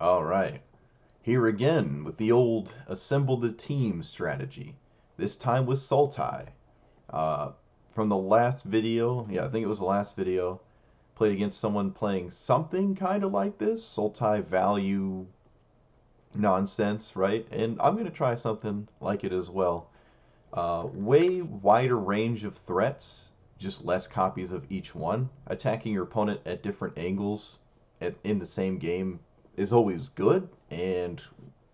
All right, here again with the old assemble the team strategy. This time with Sultai. Uh, from the last video, yeah, I think it was the last video, played against someone playing something kind of like this, Sultai value nonsense, right? And I'm going to try something like it as well. Way wider range of threats, just less copies of each one. Attacking your opponent at different angles in the same game is always good, and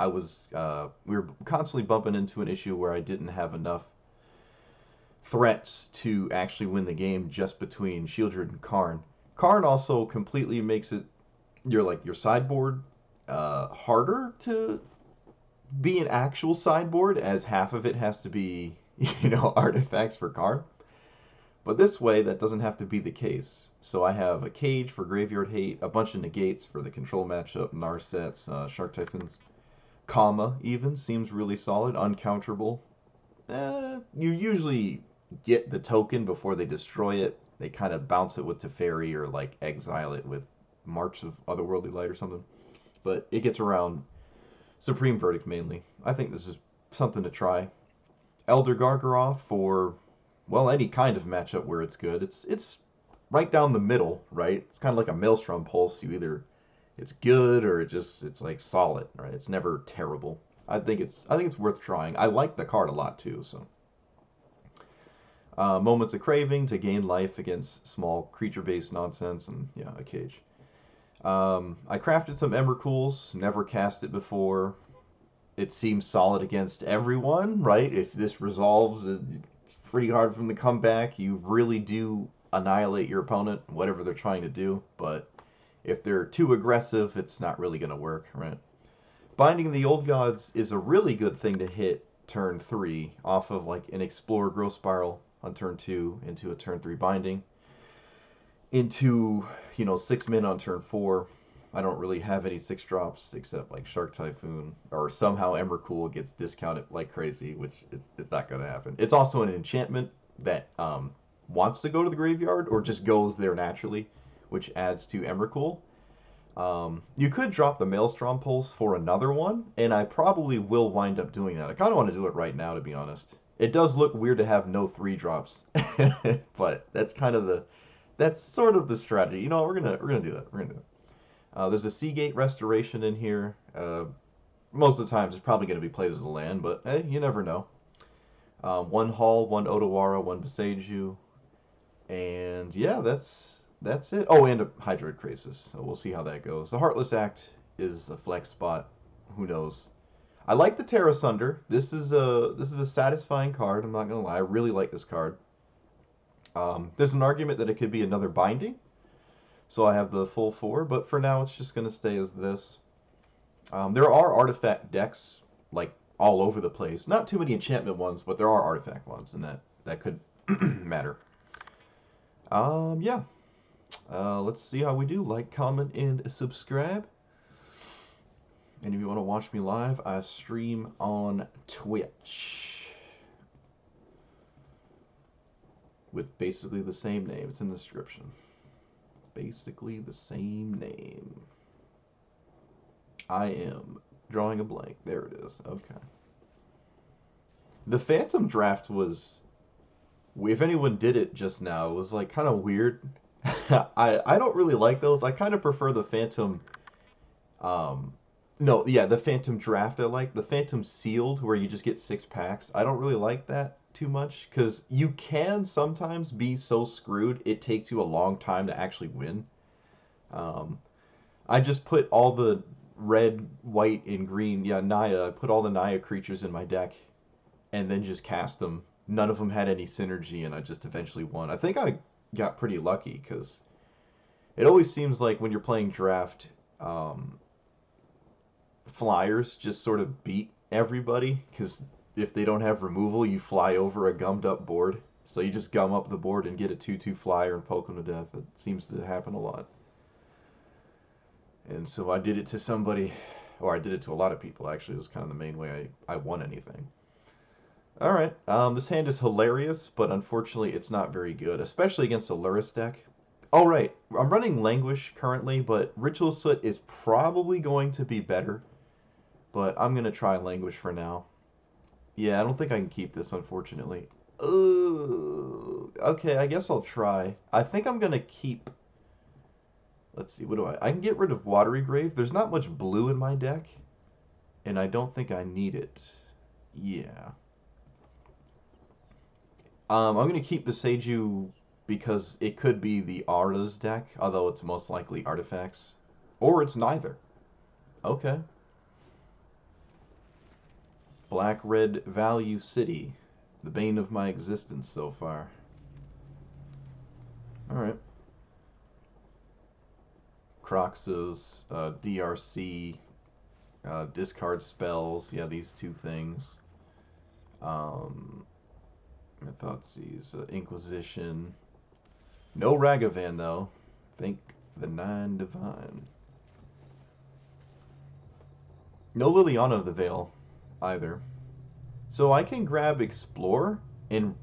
we were constantly bumping into an issue where I didn't have enough threats to actually win the game just between Shieldred and Karn. Karn also completely makes it your sideboard harder to be an actual sideboard, as half of it has to be artifacts for Karn. But this way, that doesn't have to be the case. So I have a Cage for Graveyard Hate, a bunch of negates for the control matchup, Narsets, Shark Typhoons, Kama even seems really solid, uncounterable. You usually get the token before they destroy it. They kind of bounce it with Teferi or like exile it with March of Otherworldly Light or something. But it gets around Supreme Verdict mainly. I think this is something to try. Elder Gargaroth for, well, any kind of matchup where it's good. It's right down the middle, right? It's kind of like a Maelstrom Pulse. You either it's good or it's like solid, right? It's never terrible. I think it's worth trying. I like the card a lot too. So Moments of Craving to gain life against small creature-based nonsense, and yeah, a Cage. I crafted some Emrakul's, never cast it before. It seems solid against everyone, right? If this resolves, it's pretty hard for them to come back. You really do annihilate your opponent, whatever they're trying to do. But if they're too aggressive, it's not really going to work, right? Binding the Old Gods is a really good thing to hit turn 3 off of like an Explorer Growth Spiral on turn 2 into a turn 3 Binding. Into, 6 min on turn 4. I don't really have any 6 drops except like Shark Typhoon, or somehow Emrakul gets discounted like crazy, which it's not going to happen. It's also an enchantment that wants to go to the graveyard or just goes there naturally, which adds to Emrakul. You could drop the Maelstrom Pulse for another one, and I probably will wind up doing that. I kind of want to do it right now, to be honest. It does look weird to have no 3 drops, but that's sort of the strategy. We're gonna do that. We're gonna do it. There's a Seagate Restoration in here. Most of the times it's probably going to be played as a land, but hey, you never know. One Hall, one Otawara, one Beseiju, and yeah, that's it. Oh, and a Hydroid Krasis. So we'll see how that goes. The Heartless Act is a flex spot. Who knows? I like the Terra Sunder. This is a satisfying card. I'm not gonna lie. I really like this card. There's an argument that it could be another Binding. So I have the full 4, but for now it's just going to stay as this. There are artifact decks, like, all over the place. Not too many enchantment ones, but there are artifact ones, and that could matter. Yeah. Let's see how we do. Like, comment, and subscribe. And if you want to watch me live, I stream on Twitch. With basically the same name. It's in the description. Basically the same name. I am drawing a blank. There it is. Okay. The Phantom Draft was, if anyone did it just now, it was like kind of weird. I don't really like those. I kind of prefer the Phantom. No, yeah, the Phantom Draft I like. The Phantom Sealed, where you just get 6 packs. I don't really like that too much, because you can sometimes be so screwed it takes you a long time to actually win. I just put all the red, white, and green, Naya, I put all the Naya creatures in my deck and then just cast them. None of them had any synergy, and I just eventually won. I think I got pretty lucky, because it always seems like when you're playing draft, flyers just sort of beat everybody, because if they don't have removal, you fly over a gummed up board. So you just gum up the board and get a 2/2 flyer and poke them to death. It seems to happen a lot. And so I did it to somebody, or I did it to a lot of people, actually. It was kind of the main way I won anything. Alright, this hand is hilarious, but unfortunately it's not very good, especially against a Lurrus deck. Oh, right. I'm running Languish currently, but Ritual Soot is probably going to be better. But I'm going to try Languish for now. Yeah, I don't think I can keep this, unfortunately. Okay, I guess I'll try. I think I'm going to keep... Let's see, what do I... I can get rid of Watery Grave. There's not much blue in my deck, and I don't think I need it. Yeah. I'm going to keep Beseiju because it could be the Aura's deck, although it's most likely artifacts. Or it's neither. Okay. Black-Red Value City. The bane of my existence so far. Alright. Crox's, DRC, discard spells. Yeah, these two things. Um, Mythotzi's, Inquisition. No Ragavan, though. Thank the Nine Divine. No Liliana of the Veil, either. So I can grab Explore and...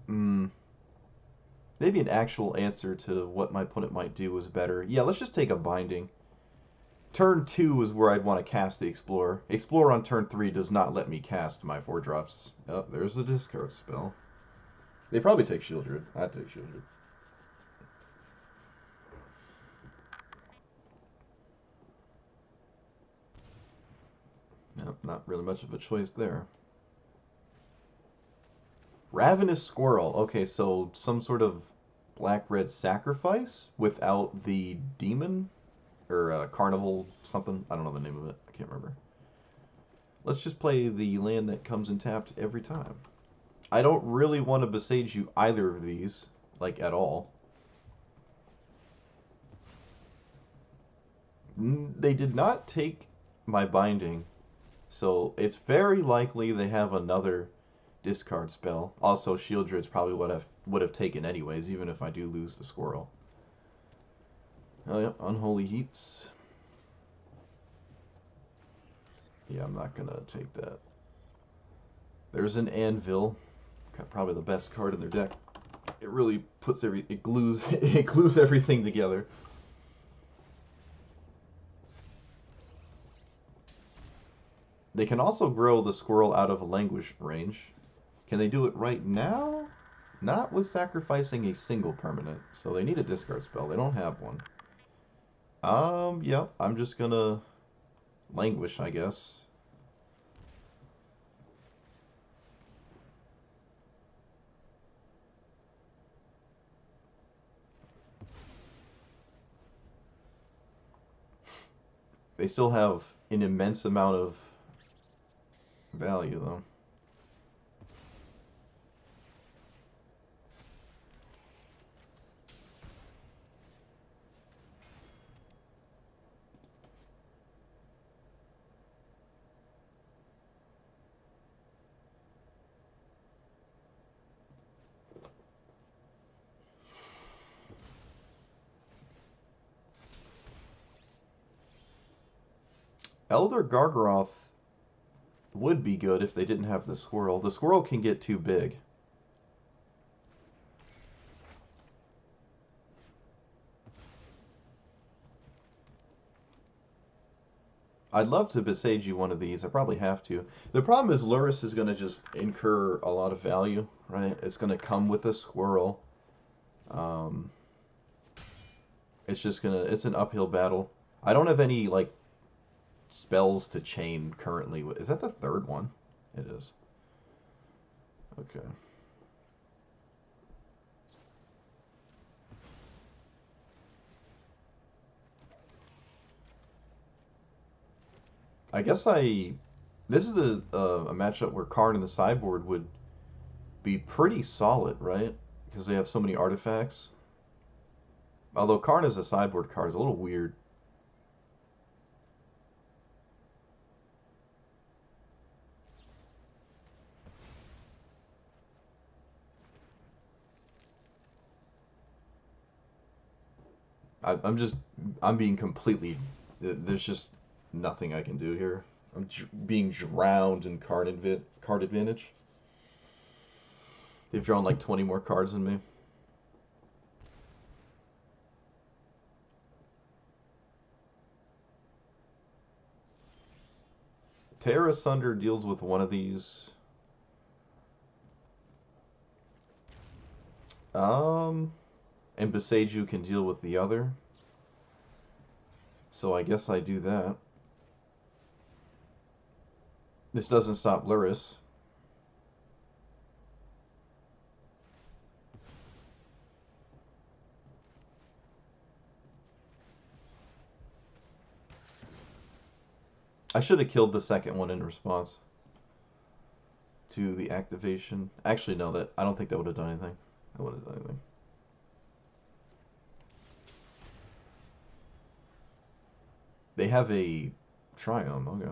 maybe an actual answer to what my opponent might do is better. Yeah, let's just take a Binding. Turn 2 is where I'd want to cast the Explorer. Explorer on turn 3 does not let me cast my 4-drops. Oh, there's a discard spell. They probably take Shieldred. I'd take Shieldred. Nope, not really much of a choice there. Ravenous Squirrel. Okay, so some sort of black-red sacrifice without the demon? Or carnival something. I don't know the name of it. I can't remember. Let's just play the land that comes in tapped every time. I don't really want to Beseiju either of these, like, at all. They did not take my Binding, so it's very likely they have another discard spell. Also, Shieldred's probably what I would have taken anyways, even if I do lose the Squirrel. Oh, yeah, Unholy Heats. Yeah, I'm not gonna take that. There's an Anvil. Got probably the best card in their deck. It really puts it glues it glues everything together. They can also grow the Squirrel out of a Languish range. Can they do it right now? Not with sacrificing a single permanent. So they need a discard spell. They don't have one. Yeah, I'm just gonna Languish, I guess. They still have an immense amount of value, though. Elder Gargaroth would be good if they didn't have the Squirrel. The Squirrel can get too big. I'd love to Beseiju one of these. I probably have to. The problem is Lurrus is going to just incur a lot of value, right? It's going to come with a Squirrel. Um, it's just going to... It's an uphill battle. I don't have any, like, spells to chain currently. Is that the third one? It is. Okay. I guess I... This is a matchup where Karn and the sideboard would be pretty solid, right? Because they have so many artifacts. Although Karn as a sideboard card is a little weird. I'm just... I'm being completely... There's just nothing I can do here. I'm being drowned in card advantage. They've drawn like 20 more cards than me. Tear Asunder deals with one of these. Um, and Beseiju can deal with the other. So I guess I do that. This doesn't stop Luris. I should have killed the second one in response to the activation. Actually, no, that I don't think that would have done anything. That would have done anything. They have a Triumph, okay.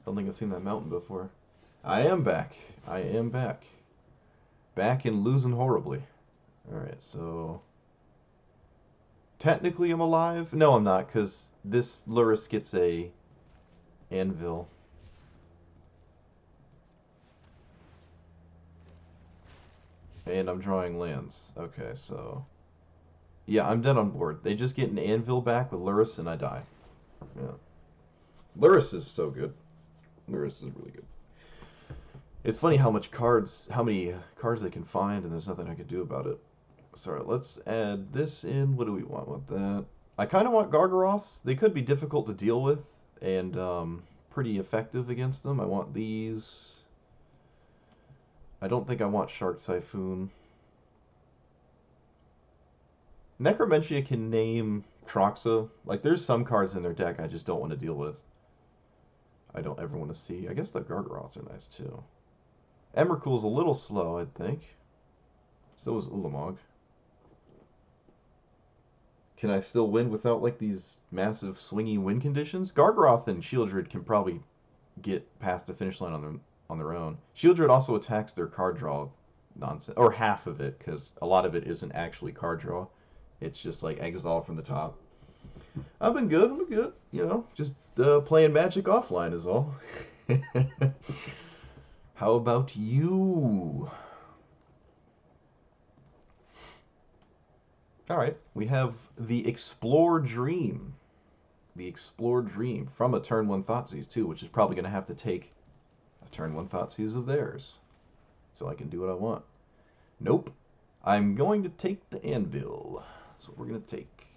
Don't think I've seen that mountain before. I am back. I am back. Back and losing horribly. Alright, so... Technically I'm alive? No, I'm not, because this Luris gets a anvil. And I'm drawing lands. Okay, so... Yeah, I'm dead on board. They just get an anvil back with Luris and I die. Yeah. Luris is so good. Luris is really good. It's funny how many cards they can find, and there's nothing I can do about it. Sorry, let's add this in. What do we want with that? I kind of want Gargaroths. They could be difficult to deal with, and pretty effective against them. I want these. I don't think I want Shark Typhoon. Necromentia can name Troxa. Like, there's some cards in their deck I just don't want to deal with. I don't ever want to see. I guess the Gargaroths are nice, too. Emrakul's a little slow, I think. So is Ulamog. Can I still win without, like, these massive swingy win conditions? Gargaroth and Shieldred can probably get past the finish line on their own. Shieldred also attacks their card draw nonsense. Or half of it, because a lot of it isn't actually card draw. It's just, like, exile from the top. I've been good. You know, just playing Magic offline is all. How about you? Alright, we have the Explore Dream. The Explore Dream from a turn 1 Thoughtseize, too, which is probably going to have to take a turn 1 Thoughtseize of theirs. So I can do what I want. Nope. I'm going to take the Anvil. That's what we're going to take.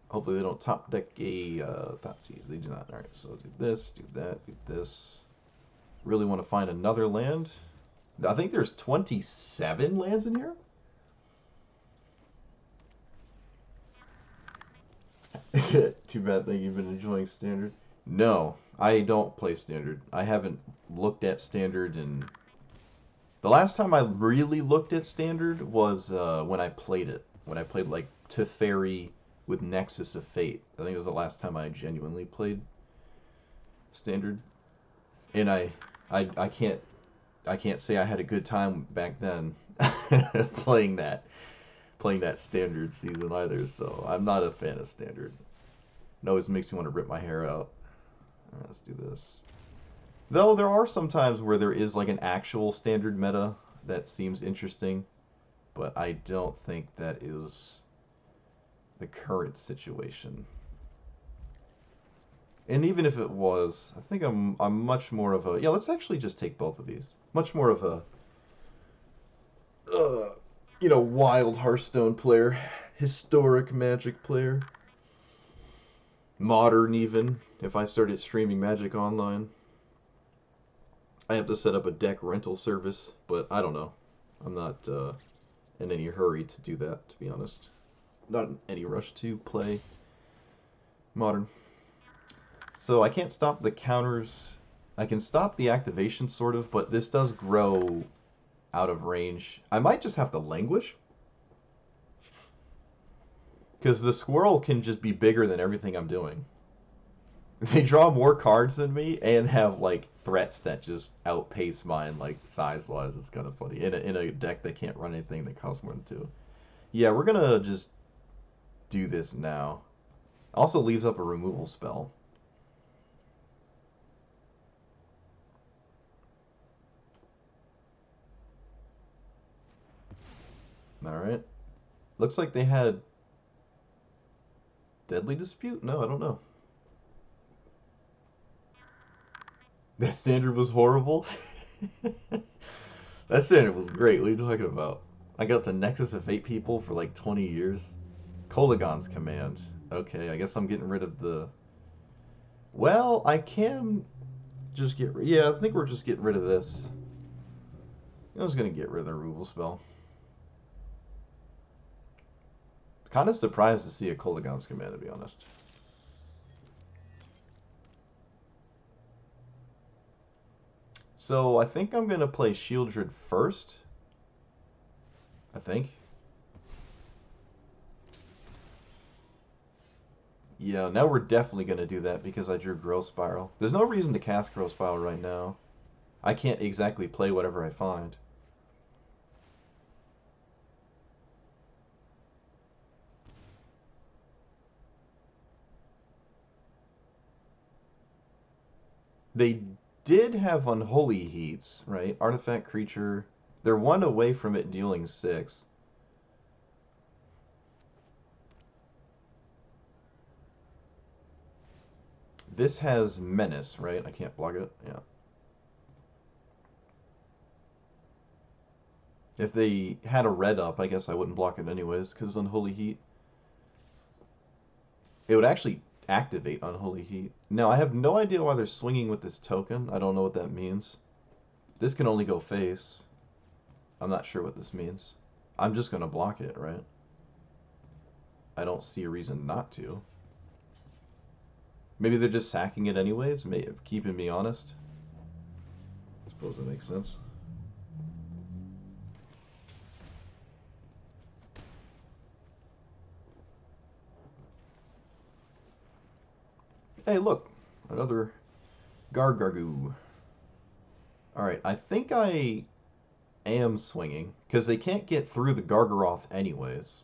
Hopefully they don't top deck a Thoughtseize. They do not. Alright, so do this, do that, do this. Really want to find another land. I think there's 27 lands in here. Too bad that you've been enjoying Standard. No, I don't play Standard. I haven't looked at Standard in... The last time I really looked at Standard was when I played it. When I played, like, Teferi with Nexus of Fate. I think it was the last time I genuinely played Standard. And I can't say I had a good time back then playing that Standard season either, so I'm not a fan of Standard. It always makes me want to rip my hair out. Alright, let's do this. Though there are some times where there is like an actual Standard meta that seems interesting, but I don't think that is the current situation. And even if it was, I think I'm much more of a... Yeah, let's actually just take both of these. Much more of a... you know, wild Hearthstone player. Historic Magic player. Modern, even. If I started streaming Magic online. I have to set up a deck rental service, but I don't know. I'm not in any hurry to do that, to be honest. Not in any rush to play Modern. So I can't stop the counters. I can stop the activation, sort of, but this does grow out of range. I might just have to languish. Because the squirrel can just be bigger than everything I'm doing. They draw more cards than me and have like threats that just outpace mine, like size wise. It's kind of funny in a deck that can't run anything that costs more than two. Yeah, we're gonna just do this now. Also leaves up a removal spell. All right. Looks like they had Deadly Dispute. No, I don't know. That standard was horrible. That standard was great. What are you talking about? I got to Nexus of 8 people for like 20 years. Kolagon's command. Okay, I guess I'm getting rid of the... Well, I can just get... Yeah, I think we're just getting rid of this. I was going to get rid of the removal spell. Kind of surprised to see a Kolagon's command, to be honest. So I think I'm going to play Shieldred first. I think. Yeah, now we're definitely going to do that because I drew Growth Spiral. There's no reason to cast Growth Spiral right now. I can't exactly play whatever I find. They did have Unholy Heats, right? Artifact creature. They're one away from it dealing 6. This has Menace, right? I can't block it. Yeah. If they had a red up, I guess I wouldn't block it anyways, because Unholy Heat. It would actually activate Unholy Heat. Now, I have no idea why they're swinging with this token. I don't know what that means. This can only go face. I'm not sure what this means. I'm just going to block it, right? I don't see a reason not to. Maybe they're just sacking it anyways, keeping me honest. I suppose that makes sense. Hey, look! Another Gargargoo. Alright, I think I am swinging, because they can't get through the Gargaroth anyways.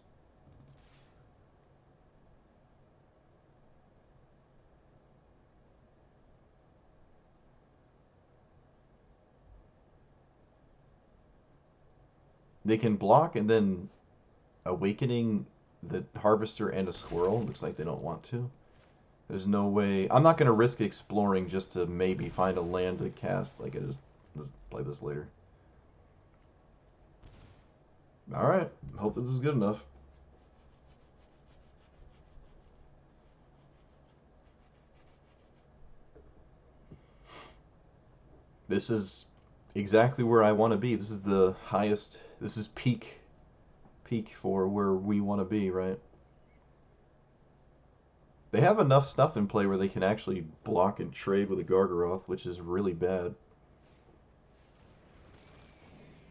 They can block and then awakening the Harvester and a Squirrel. Looks like they don't want to. There's no way. I'm not going to risk exploring just to maybe find a land to cast. Like, I just let's play this later. Alright. Hope this is good enough. This is exactly where I want to be. This is the highest. This is peak for where we want to be, right? They have enough stuff in play where they can actually block and trade with a Gargaroth, which is really bad.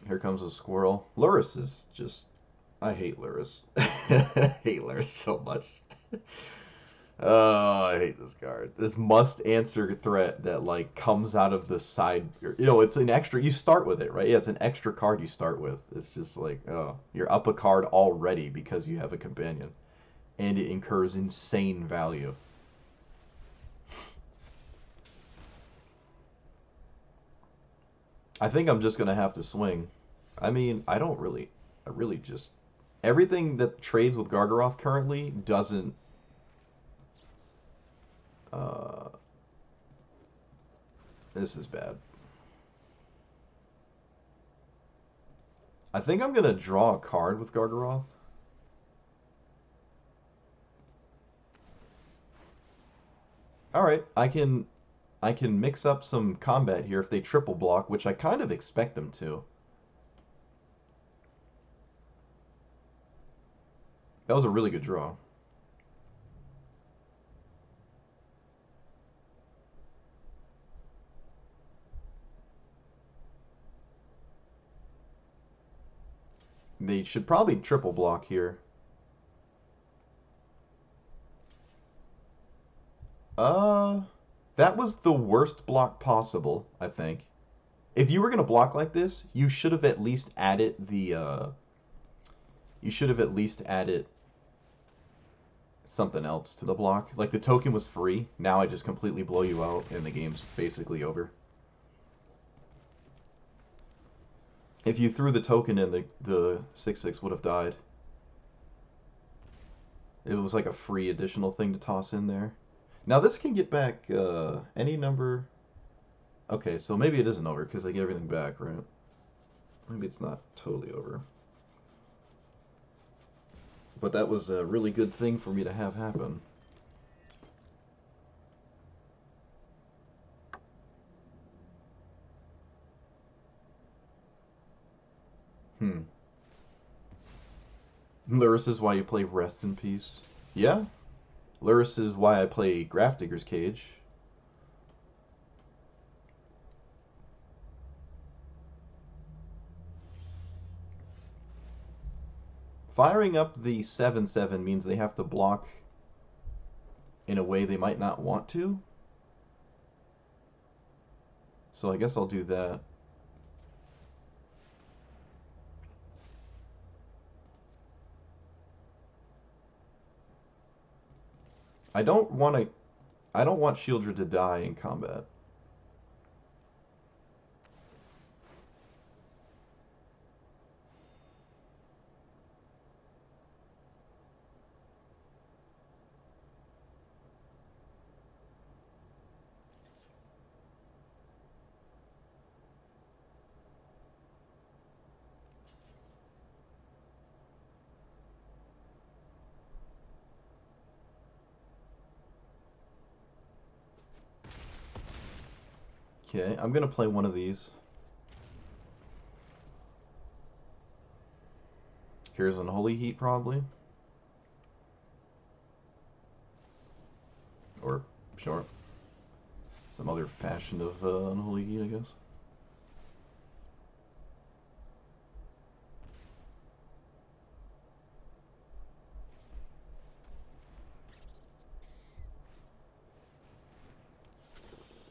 Here comes a Squirrel. Lurrus is just... I hate Lurrus. I hate Lurrus so much. Oh, I hate this card. This must answer threat that like comes out of the side. It's an extra. You start with it, right? Yeah, it's an extra card you start with. It's just like, oh, you're up a card already because you have a companion, and it incurs insane value. I think I'm just gonna have to swing. I mean, I don't really. I really just everything that trades with Gargaroth currently doesn't. Uh, this is bad. I think I'm gonna draw a card with Gargaroth. All right, I can mix up some combat here if they triple block, which I kind of expect them to. That was a really good draw. They should probably triple block here. Uh, That was the worst block possible, I think. If you were gonna block like this, you should have at least added the you should have at least added something else to the block. Like the token was free. Now I just completely blow you out and the game's basically over. If you threw the token in, the 6/6 would have died. It was like a free additional thing to toss in there. Now this can get back any number. Okay, so maybe it isn't over because they get everything back, right? Maybe it's not totally over. But that was a really good thing for me to have happen. Hmm. Luris is why you play Rest in Peace. Yeah. Luris is why I play Grafdigger's Cage. Firing up the 7/7 means they have to block in a way they might not want to. So I guess I'll do that. I don't want to. I don't want Shieldred to die in combat. Okay, I'm gonna play one of these. Here's Unholy Heat, probably. Or, sure. Some other fashion of Unholy Heat, I guess.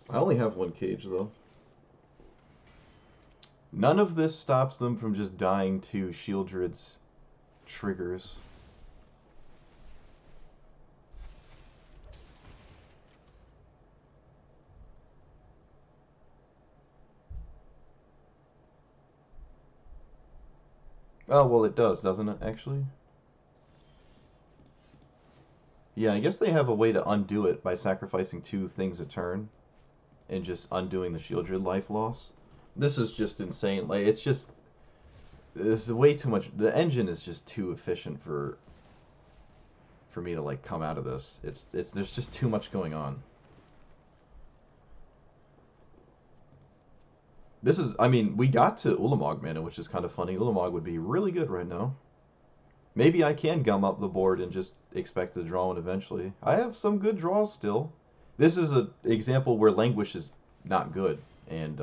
I only have one cage, though. None of this stops them from just dying to Shieldred's triggers. Oh, well, it does, doesn't it, actually? Yeah, I guess they have a way to undo it by sacrificing 2 things a turn and just undoing the Shieldred life loss. This is just insane. Like, it's just... This is way too much... The engine is just too efficient for me to, like, come out of this. There's just too much going on. This is... I mean, we got to Ulamog mana, which is kind of funny. Ulamog would be really good right now. Maybe I can gum up the board and just expect to draw one eventually. I have some good draws still. This is an example where Languish is not good. And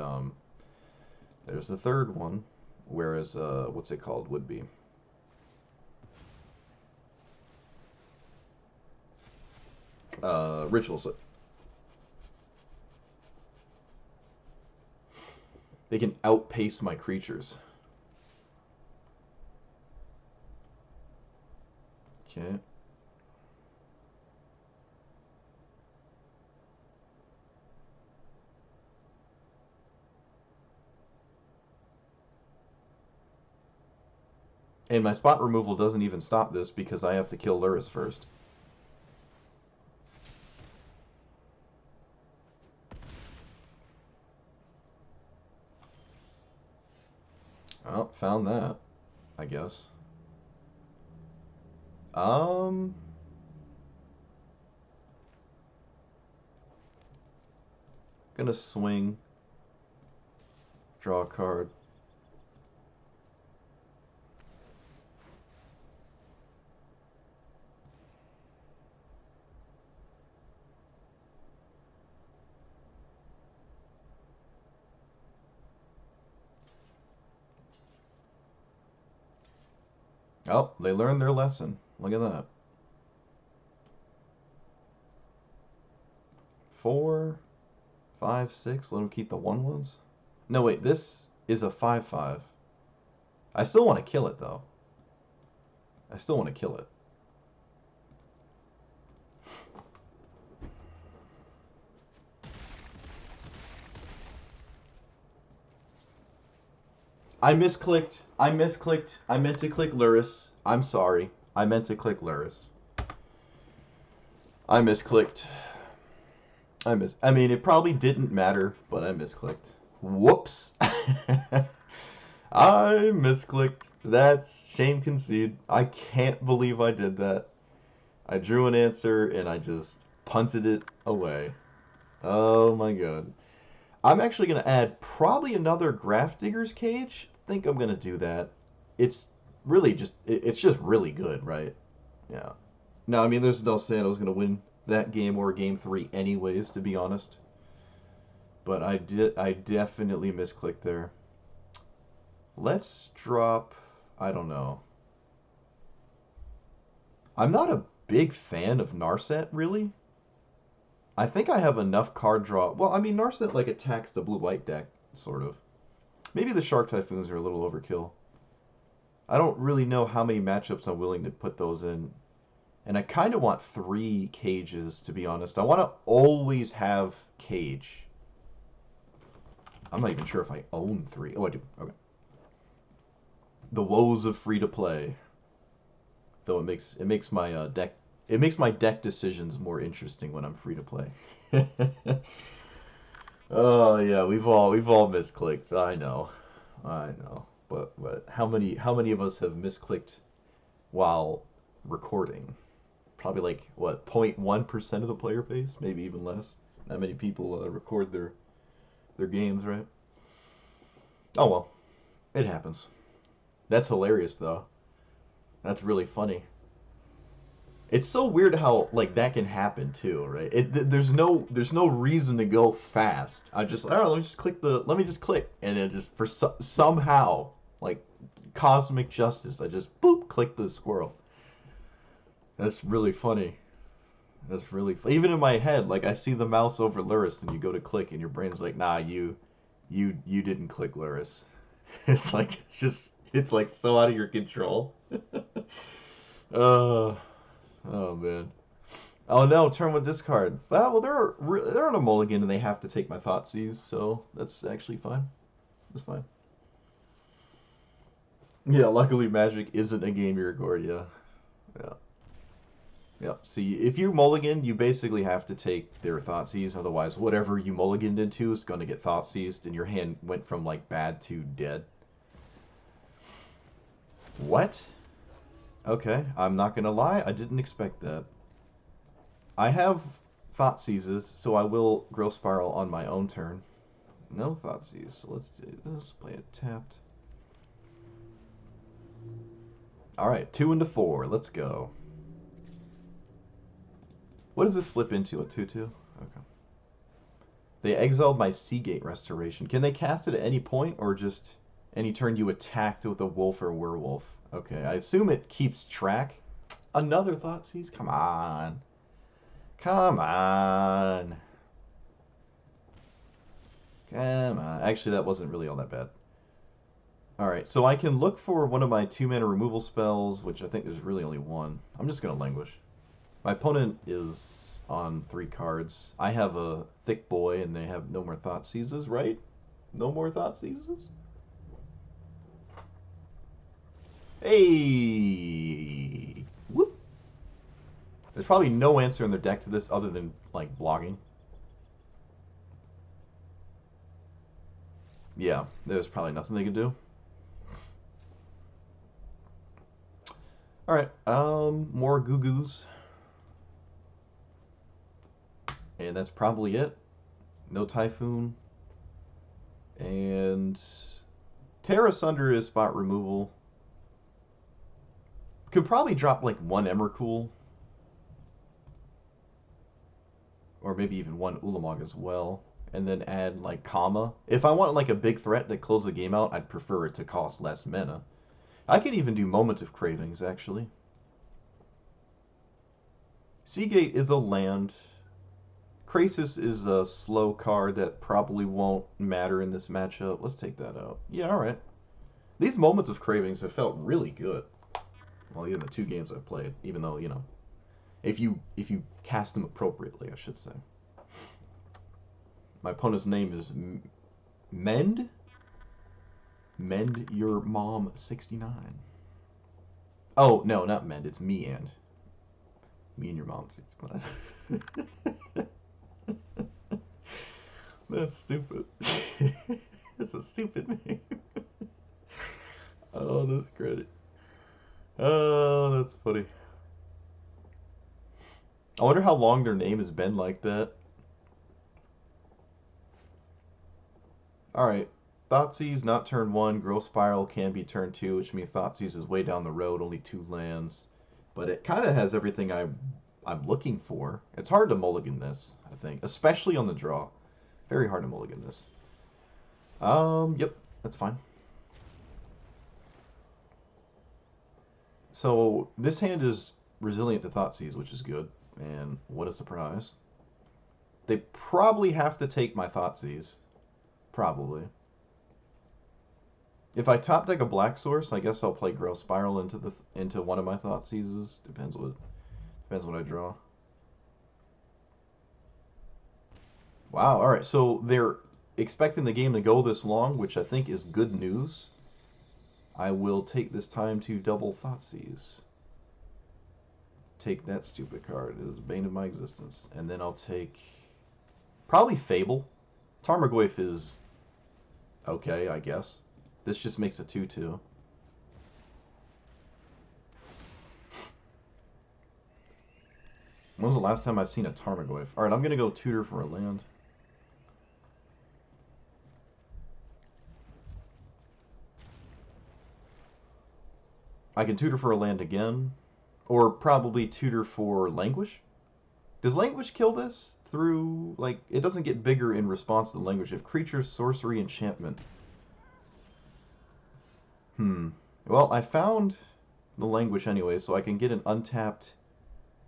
there's the third one. Whereas, what's it called? Would be. Rituals. They can outpace my creatures. Okay. And my spot removal doesn't even stop this because I have to kill Luris first. Oh, found that, I guess. Gonna swing. Draw a card. Oh, they learned their lesson. Look at that. 4. 5, 6. Let him keep the 1/1s. No, wait. This is a 5/5. I still want to kill it, though. I still want to kill it. I misclicked. I misclicked. I meant to click Luris. I'm sorry. I meant to click Luris. I misclicked. I mean, it probably didn't matter, but I misclicked. Whoops. I misclicked. That's shame concede. I can't believe I did that. I drew an answer and I just punted it away. Oh my god. I'm actually going to add probably another Grafdigger's Cage. I think I'm going to do that. It's really just, it's just really good, right? Yeah. No, I mean, there's no saying I was going to win that game or game 3 anyways, to be honest. But I definitely misclicked there. Let's drop, I don't know. I'm not a big fan of Narset, really. I think I have enough card draw. Well, I mean, Narset like attacks the blue-white deck, sort of. Maybe the Shark Typhoons are a little overkill. I don't really know how many matchups I'm willing to put those in. And I kind of want 3 cages, to be honest. I want to always have cage. I'm not even sure if I own 3. Oh, I do. Okay. The woes of free-to-play. Though it makes my deck decisions more interesting when I'm free to play. Oh yeah, we've all misclicked. I know. But how many of us have misclicked while recording? Probably like what 0.1% of the player base, maybe even less. Not many people record their games, right? Oh well, it happens. That's hilarious though. That's really funny. It's so weird how like that can happen too, right? There's no reason to go fast. I just let me just click, and it just for somehow like cosmic justice, I just boop click the squirrel. That's really funny. That's really even in my head, like I see the mouse over Luris, and you go to click, and your brain's like, nah, you didn't click Luris. It's like so out of your control. uh Oh man. Oh no, turn one discard. Well, they're on a mulligan and they have to take my Thoughtseize, so that's actually fine. That's fine. Yeah, luckily Magic isn't a game you record. Yeah, yeah, yeah. See, if you mulligan, you basically have to take their Thoughtseize. Otherwise, whatever you mulliganed into is going to get Thoughtseized, and your hand went from like bad to dead. What? Okay, I'm not gonna lie, I didn't expect that. I have Thoughtseizes, so I will Growth Spiral on my own turn. No Thoughtseize, so let's play it tapped. Alright, 2 into 4, let's go. What does this flip into, a 2/2? Okay. They exiled my Seagate Restoration. Can they cast it at any point, or just any turn you attacked with a wolf or werewolf? Okay, I assume it keeps track. Another Thoughtseize? Come on. Come on. Come on. Actually, that wasn't really all that bad. Alright, so I can look for one of my 2-mana removal spells, which I think there's really only one. I'm just going to Languish. My opponent is on 3 cards. I have a Thick Boy, and they have no more Thoughtseizes, right? No more Thoughtseizes? Hey! Whoop! There's probably no answer in their deck to this other than, like, blocking. Yeah, there's probably nothing they could do. Alright, more Goo-Goos. And that's probably it. No Typhoon. And Terra Sunder is spot removal. Could probably drop like 1 Emrakul. Or maybe even 1 Ulamog as well. And then add like Kama. If I want like a big threat to close the game out, I'd prefer it to cost less mana. I could even do Moment of Cravings, actually. Seagate is a land. Krasis is a slow card that probably won't matter in this matchup. Let's take that out. Yeah, alright. These moments of cravings have felt really good. Well, even the 2 games I've played, even though, you know, if you cast them appropriately, I should say. My opponent's name is Mend? Mend Your Mom 69. Oh, no, not Mend, it's Me and. Me and Your Mom 69. That's stupid. That's a stupid name. Oh, that's great. Oh, that's funny. I wonder how long their name has been like that. Alright. Thoughtseize, not turn 1. Growth Spiral can be turn 2, which means Thoughtseize is way down the road, only 2 lands. But it kind of has everything I'm looking for. It's hard to mulligan this, I think. Especially on the draw. Very hard to mulligan this. Yep, that's fine. So, this hand is resilient to Thoughtseize, which is good. And what a surprise. They probably have to take my Thoughtseize. Probably. If I top deck a black source, I guess I'll play Growth Spiral into one of my Thoughtseizes. Depends what I draw. Wow, alright, so they're expecting the game to go this long, which I think is good news. I will take this time to double Thoughtseize. Take that stupid card. It is the bane of my existence. And then I'll take probably Fable. Tarmogoyf is okay, I guess. This just makes a 2/2. When was the last time I've seen a Tarmogoyf? Alright, I'm going to go tutor for a land. I can tutor for a land again. Or probably tutor for Languish. Does Languish kill this? Through, like, it doesn't get bigger in response to Languish. If creatures, sorcery, enchantment. Well, I found the Languish anyway, so I can get an untapped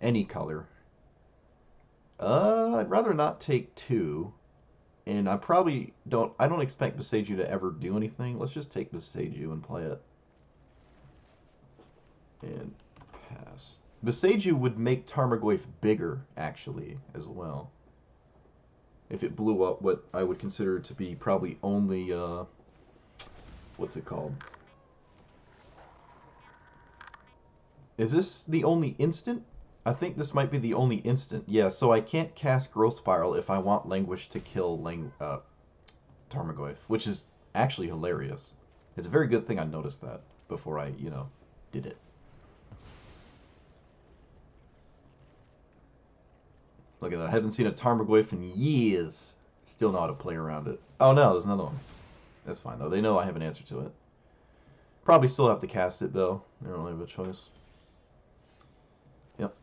any color. I'd rather not take 2. And I don't expect Beseiju to ever do anything. Let's just take Beseiju and play it. And pass. Beseiju would make Tarmogoyf bigger, actually, as well. If it blew up what I would consider to be probably only, what's it called? Is this the only instant? I think this might be the only instant. Yeah, so I can't cast Growth Spiral if I want Languish to kill Tarmogoyf, which is actually hilarious. It's a very good thing I noticed that before I, did it. Look at that. I haven't seen a Tarmogoyf in years. Still know how to play around it. Oh no, there's another one. That's fine though. They know I have an answer to it. Probably still have to cast it though. They don't really have a choice. Yep.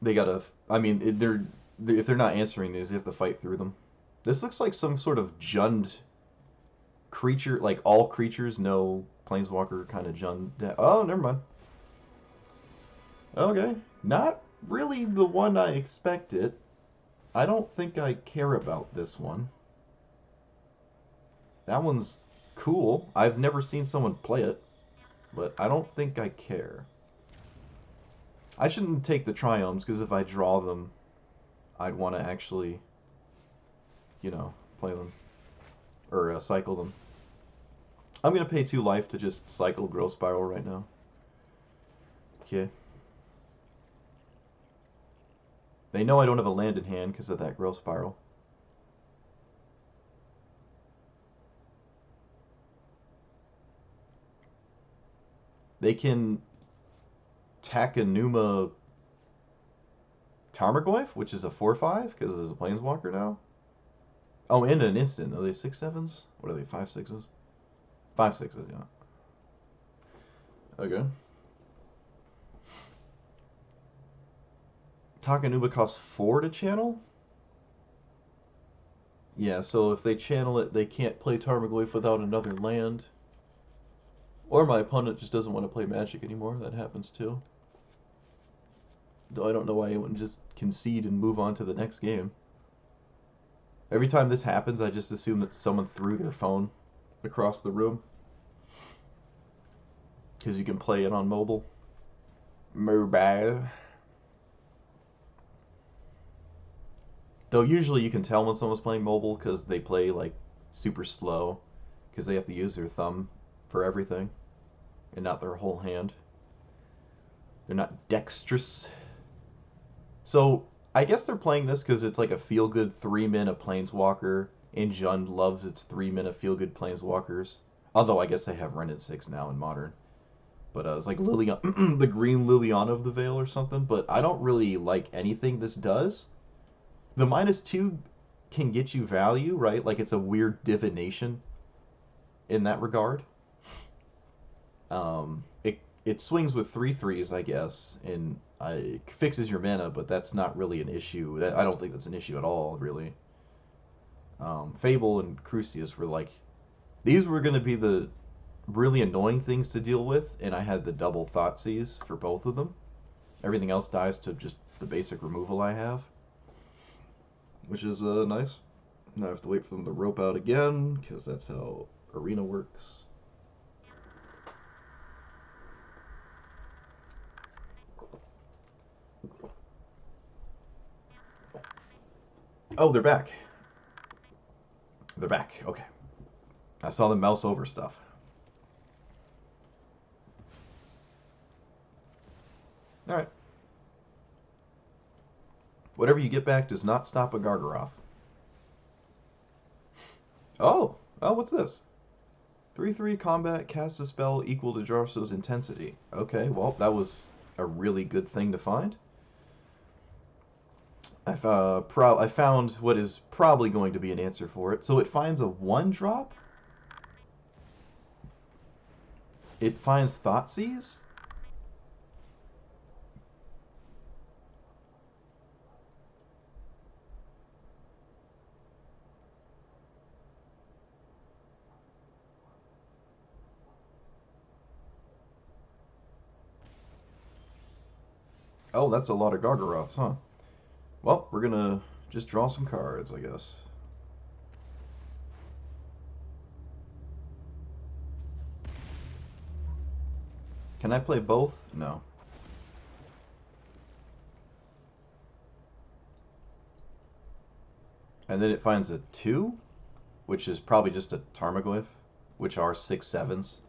They gotta. I mean, if they're not answering these, they have to fight through them. This looks like some sort of Jund creature, like all creatures, no Planeswalker kind of Jund. Oh, never mind. Okay, not really the one I expected. I don't think I care about this one. That one's cool. I've never seen someone play it, but I don't think I care. I shouldn't take the Triomes, because if I draw them, I'd want to actually, play them. Or cycle them. I'm going to pay 2 life to just cycle Growth Spiral right now. Okay. They know I don't have a land in hand because of that Growth Spiral. They can Takenuma Tarmogoyf, which is a 4/5 because there's a Planeswalker now. Oh, in an instant. Are they 6/7s? What are they, 5/6s? 5/6s, yeah. Okay. Takenuma costs 4 to channel? Yeah, so if they channel it, they can't play Tarmogoyf without another land. Or my opponent just doesn't want to play Magic anymore. That happens too. Though I don't know why I wouldn't just concede and move on to the next game. Every time this happens, I just assume that someone threw their phone across the room. Because you can play it on mobile. Mobile. Though usually you can tell when someone's playing mobile because they play like super slow. Because they have to use their thumb for everything. And not their whole hand. They're not dexterous. So I guess they're playing this because it's like a feel-good 3-mana planeswalker, and Jund loves its 3-mana feel-good planeswalkers. Although I guess they have Ren at 6 now in Modern. But it's like Liliana, the green Liliana of the Veil or something. But I don't really like anything this does. The -2 can get you value, right? Like it's a weird divination in that regard. It swings with 3/3s, I guess, and it fixes your mana, but that's not really an issue. I don't think that's an issue at all, really. Fable and Crucius were like, these were going to be the really annoying things to deal with, and I had the double Thoughtseize for both of them. Everything else dies to just the basic removal I have, which is nice. Now I have to wait for them to rope out again, because that's how Arena works. Oh, they're back. They're back. Okay. I saw them mouse over stuff. Alright. Whatever you get back does not stop a Gargaroth. Oh! Oh, what's this? 3/3 combat, cast a spell equal to Jarso's intensity. Okay, well, that was a really good thing to find. I found what is probably going to be an answer for it. So it finds a 1-drop? It finds Thoughtseize? Oh, that's a lot of Gargaroths, huh? Well, we're gonna just draw some cards, I guess. Can I play both? No. And then it finds a 2, which is probably just a Tarmogoyf, which are 6/7s.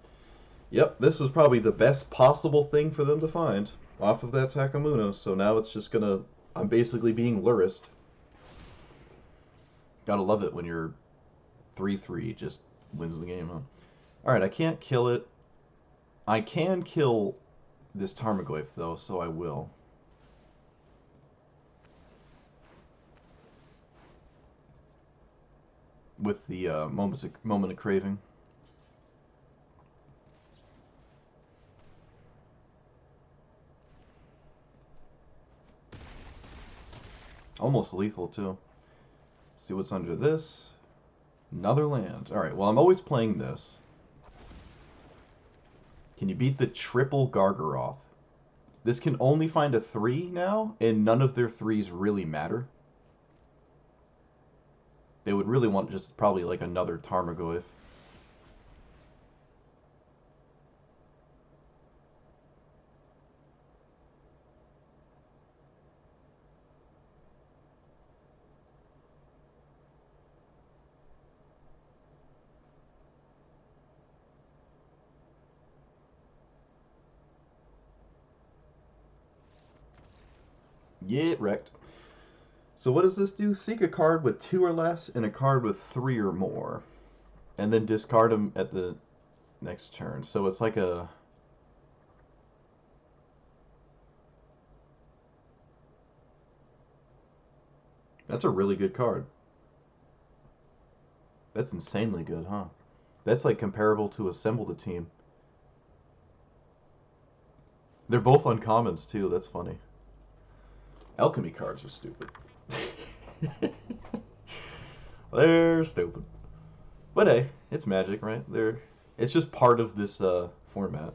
Yep, this was probably the best possible thing for them to find off of that Takamuna, so now it's just gonna... I'm basically being Lurist. Gotta love it when your 3/3 just wins the game, huh? Alright, I can't kill it. I can kill this Tarmogoyf, though, so I will. With the moment of craving. Almost lethal, too. See what's under this. Another land. Alright, well, I'm always playing this. Can you beat the triple Gargaroth? This can only find a 3 now, and none of their 3s really matter. They would really want just probably like another Tarmogoyf. Get wrecked. So what does this do? Seek a card with 2 or less and a card with 3 or more. And then discard them at the next turn. So it's like a... That's a really good card. That's insanely good, huh? That's like comparable to Assemble the Team. They're both uncommons too, that's funny. Alchemy cards are stupid. They're stupid. But hey, it's Magic, right? It's just part of this format.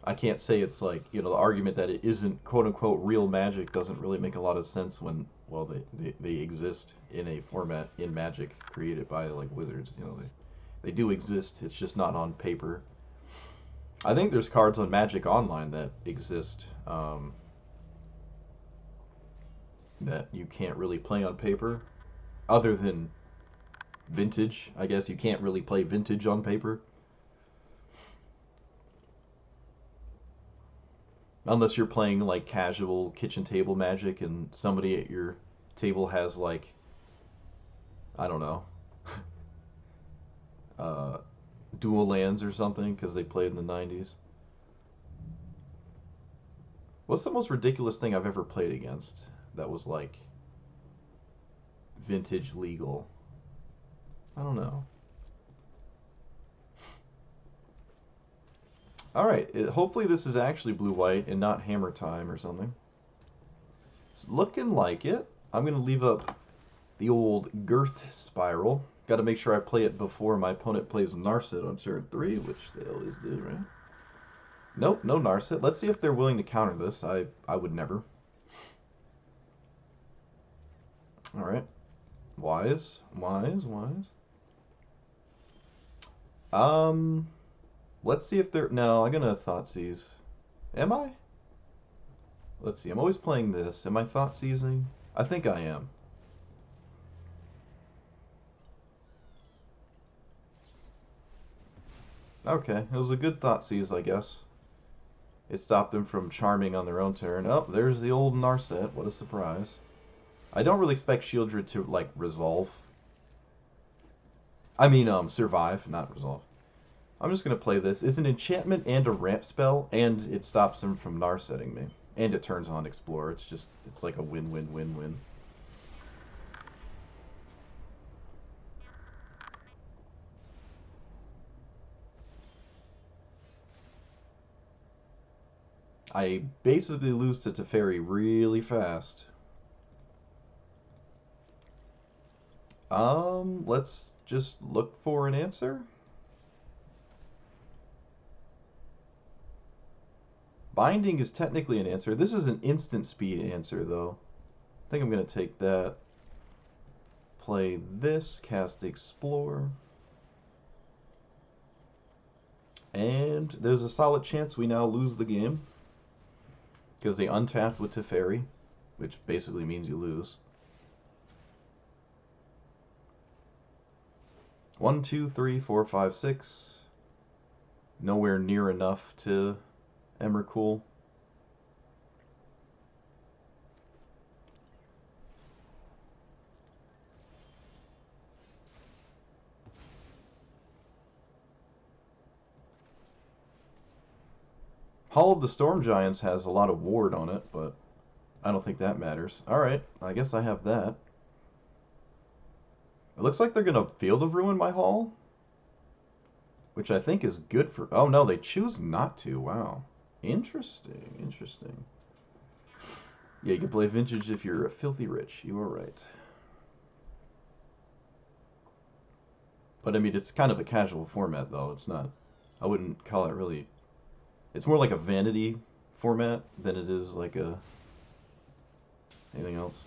I can't say it's like, the argument that it isn't quote unquote real Magic doesn't really make a lot of sense when, well, they exist in a format in Magic created by like Wizards. They do exist. It's just not on paper. I think there's cards on Magic Online that exist, that you can't really play on paper, other than Vintage. I guess you can't really play Vintage on paper. Unless you're playing like casual kitchen table Magic and somebody at your table has like, I don't know, uh, dual lands or something because they played in the 90s. What's the most ridiculous thing I've ever played against that was like Vintage legal? I don't know. Alright, hopefully this is actually blue-white and not hammer time or something. It's looking like it. I'm going to leave up the old Girth Spiral. Got to make sure I play it before my opponent plays Narset on turn 3, which they always do, right? Nope, no Narset. Let's see if they're willing to counter this. I would never. Alright. Wise. Let's see if they're... No, I'm gonna Thoughtseize. Am I? Let's see, I'm always playing this. Am I Thoughtseizing? I think I am. Okay, it was a good Thoughtseize, I guess. It stopped them from charming on their own turn. Oh, there's the old Narset. What a surprise. I don't really expect Shieldred to, like, resolve. I mean, survive, not resolve. I'm just going to play this. It's an enchantment and a ramp spell, and it stops them from Narsetting me. And it turns on Explorer. It's like a win-win-win-win. I basically lose to Teferi really fast. Let's just look for an answer. Binding is technically an answer. This is an instant speed answer, though. I think I'm going to take that. Play this, cast Explore. And there's a solid chance we now lose the game. Because they untapped with Teferi, which basically means you lose. 1, 2, 3, 4, 5, 6. Nowhere near enough to Emrakul. Hall of the Storm Giants has a lot of ward on it, but I don't think that matters. Alright, I guess I have that. It looks like they're going to Field of Ruin my Hall, which I think is good for... Oh, no, they choose not to. Wow. Interesting. Yeah, you can play Vintage if you're filthy rich. You are right. But, I mean, it's kind of a casual format, though. It's not... I wouldn't call it really... It's more like a vanity format than it is like a... anything else.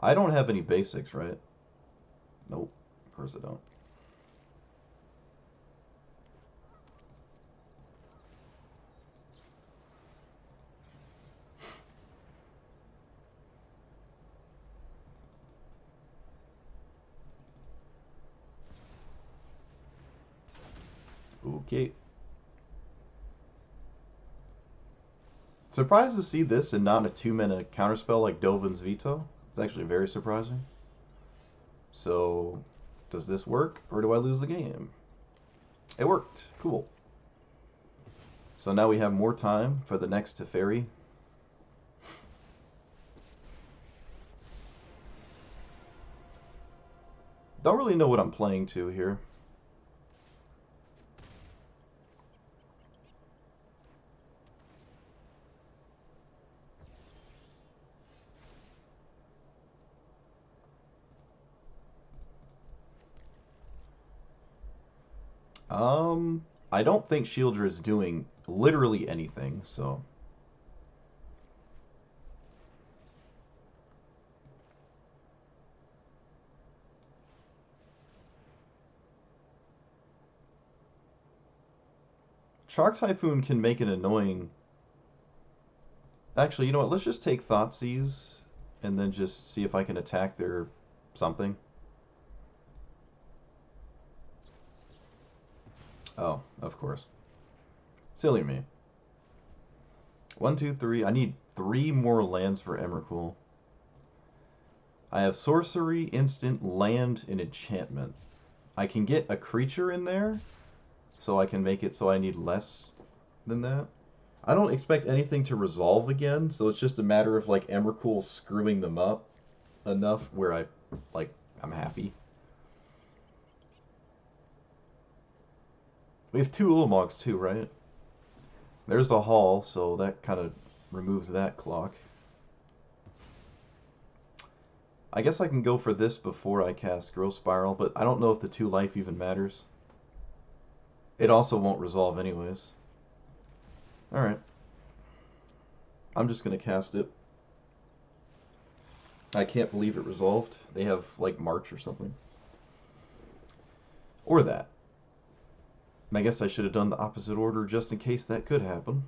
I don't have any basics, right? Nope. Of course I don't. Okay. Surprised to see this and not a 2-mana counterspell like Dovin's Veto. It's actually very surprising. So, does this work, or do I lose the game? It worked. Cool. So now we have more time for the next Teferi. Don't really know what I'm playing to here. I don't think Shieldred's doing literally anything, so... Shark Typhoon can make an annoying... Actually, you know what? Let's just take Thoughtseize and then just see if I can attack their something. Oh, of course. Silly me. 1, 2, 3. I need 3 more lands for Emrakul. I have sorcery, instant, land, and enchantment. I can get a creature in there, so I can make it so I need less than that. I don't expect anything to resolve again, so it's just a matter of like Emrakul screwing them up enough where I'm happy. We have 2 Ulamog's too, right? There's the hall, so that kind of removes that clock. I guess I can go for this before I cast Growth Spiral, but I don't know if the 2 life even matters. It also won't resolve anyways. Alright. I'm just going to cast it. I can't believe it resolved. They have, like, March or something. Or that. I guess I should have done the opposite order just in case that could happen.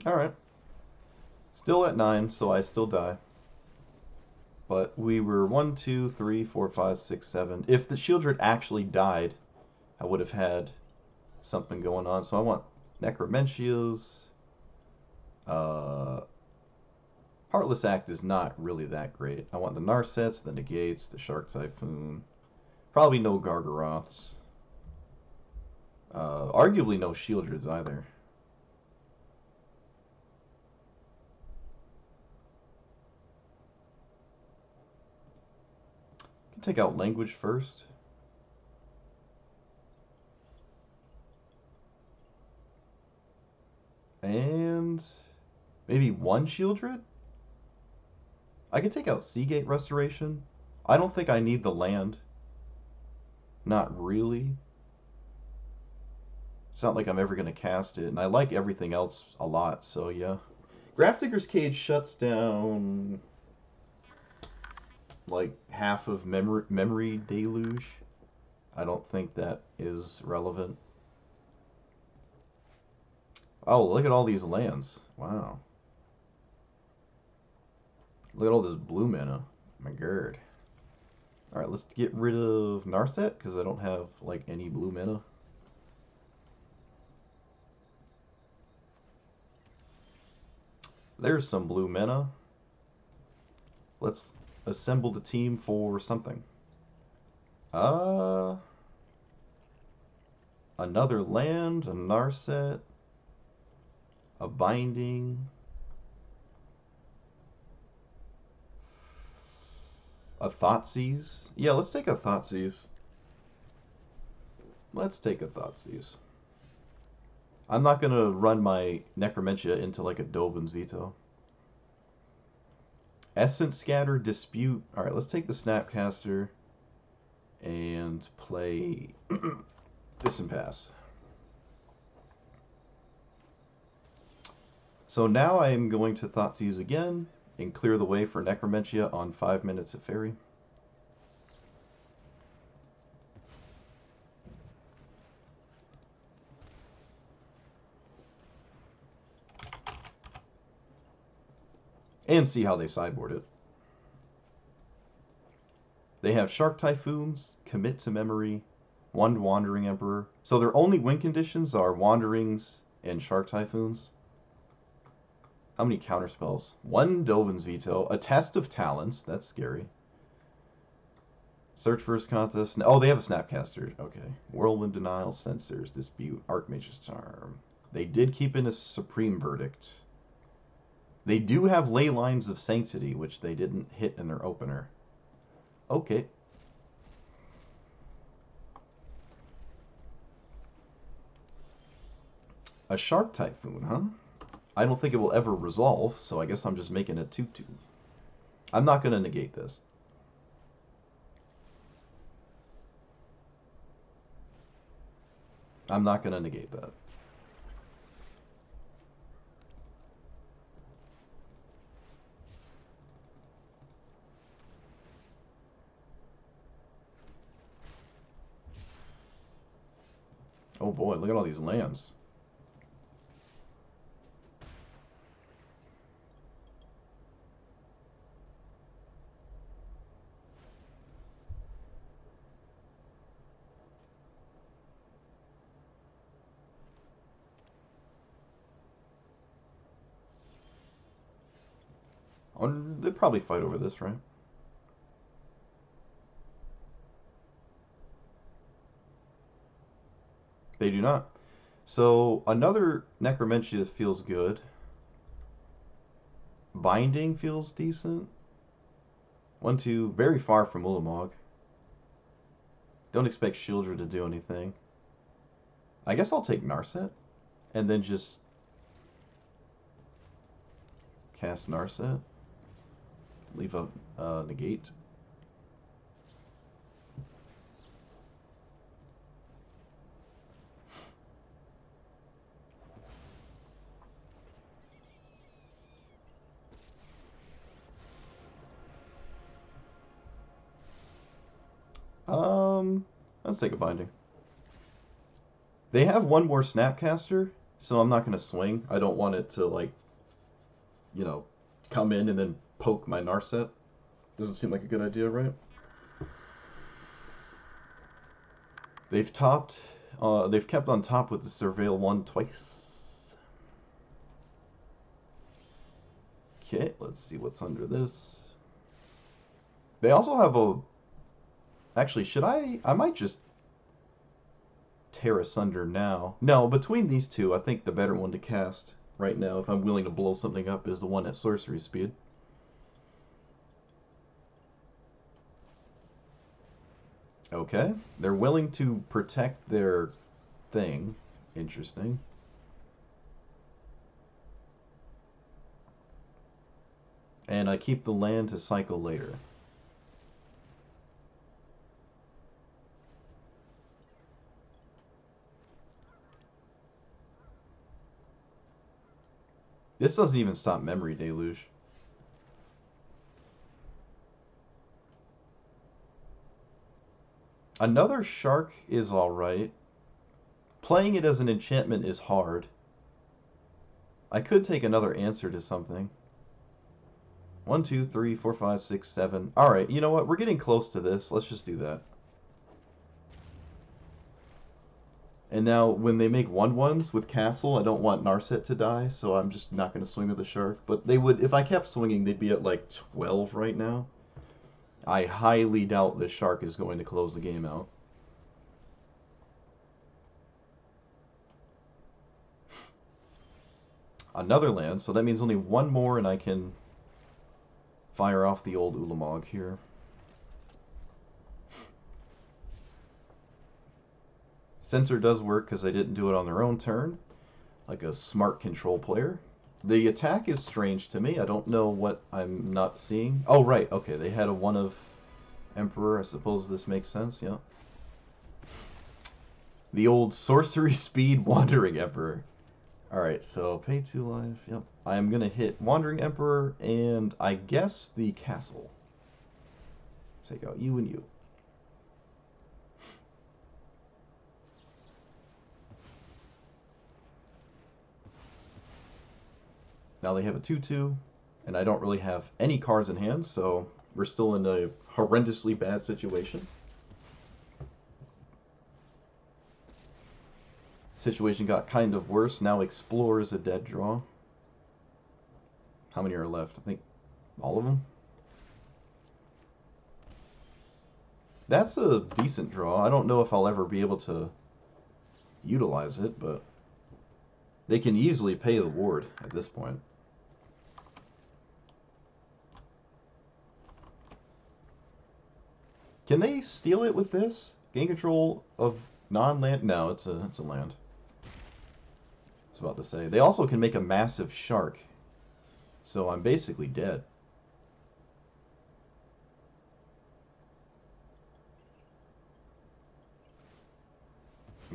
Alright. Still at 9, so I still die. But we were 1, 2, 3, 4, 5, 6, 7. If the Shieldred actually died, I would have had something going on. So I want Necromentias. Heartless Act is not really that great. I want the Narsets, the Negates, the Shark Typhoon. Probably no Gargaroths. Arguably no Shieldreds either. Take out language first. And maybe 1 Shieldred? I could take out Seagate Restoration. I don't think I need the land. Not really. It's not like I'm ever going to cast it. And I like everything else a lot, so yeah. Grafdigger's Cage shuts down... like half of memory deluge. I don't think that is relevant. Oh, look at all these lands. Wow. Look at all this blue mana. My god. Alright, let's get rid of Narset, because I don't have, like, any blue mana. There's some blue mana. Let's assemble the team for something. Another land, a Narset, a Binding, a Thoughtseize. Yeah, let's take a Thoughtseize. Let's take a Thoughtseize. I'm not going to run my Necromentia into like a Dovin's Veto. Essence Scatter, Dispute. Alright, let's take the Snapcaster and play this and pass. So now I'm going to Thoughtseize again and clear the way for Necromentia on 5 minutes of Fairy. And see how they sideboard it. They have Shark Typhoons, Commit to Memory, 1 Wandering Emperor. So their only win conditions are Wanderings and Shark Typhoons. How many counterspells? One Dovin's Veto. A Test of Talents. That's scary. Search first contest. Oh, they have a Snapcaster. Okay. Whirlwind Denial, Censors, Dispute, Archmage's Charm. They did keep in a Supreme Verdict. They do have Ley Lines of Sanctity, which they didn't hit in their opener. Okay. A Shark Typhoon, huh? I don't think it will ever resolve, so I guess I'm just making a 2/2. I'm not going to negate this. I'm not going to negate that. Oh boy, look at all these lands. They'd probably fight over this, right? They do not. So another Necromentia feels good. Binding feels decent. 1/2, very far from Ulamog. Don't expect Shieldra to do anything. I guess I'll take Narset and then just cast Narset. Leave a negate. Let's take a binding. They have one more Snapcaster, so I'm not going to swing. I don't want it to, like, you know, come in and then poke my Narset. Doesn't seem like a good idea, right? They've topped, they've kept on top with the Surveil 1 twice. Okay, let's see what's under this. They also have a... Actually, should I might just tear asunder now. No, between these two, I think the better one to cast right now, if I'm willing to blow something up, is the one at sorcery speed. Okay. They're willing to protect their thing. Interesting. And I keep the land to cycle later. This doesn't even stop Memory Deluge. Another Shark is alright. Playing it as an enchantment is hard. I could take another Answer to something. 1, 2, 3, 4, 5, 6, 7. Alright, you know what? We're getting close to this. Let's just do that. And now, when they make 1/1s with Castle, I don't want Narset to die, so I'm just not going to swing with the Shark. But they would, if I kept swinging, they'd be at like 12 right now. I highly doubt the Shark is going to close the game out. Another land, so that means only one more and I can fire off the old Ulamog here. Censor does work because I didn't do it on their own turn, like a smart control player. The attack is strange to me. I don't know what I'm not seeing. Oh, right. Okay, they had a 1 of Emperor. I suppose this makes sense, yeah. The old sorcery speed Wandering Emperor. Alright, so pay 2 life. Yep. I'm going to hit Wandering Emperor and I guess the Castle. Take out you and you. Now they have a 2/2, and I don't really have any cards in hand, so we're still in a horrendously bad situation. Situation got kind of worse. Now Explore is a dead draw. How many are left? I think all of them. That's a decent draw. I don't know if I'll ever be able to utilize it, but they can easily pay the ward at this point. Can they steal it with this? Gain control of non-land? No, it's a land. I was about to say. They also can make a massive shark. So I'm basically dead.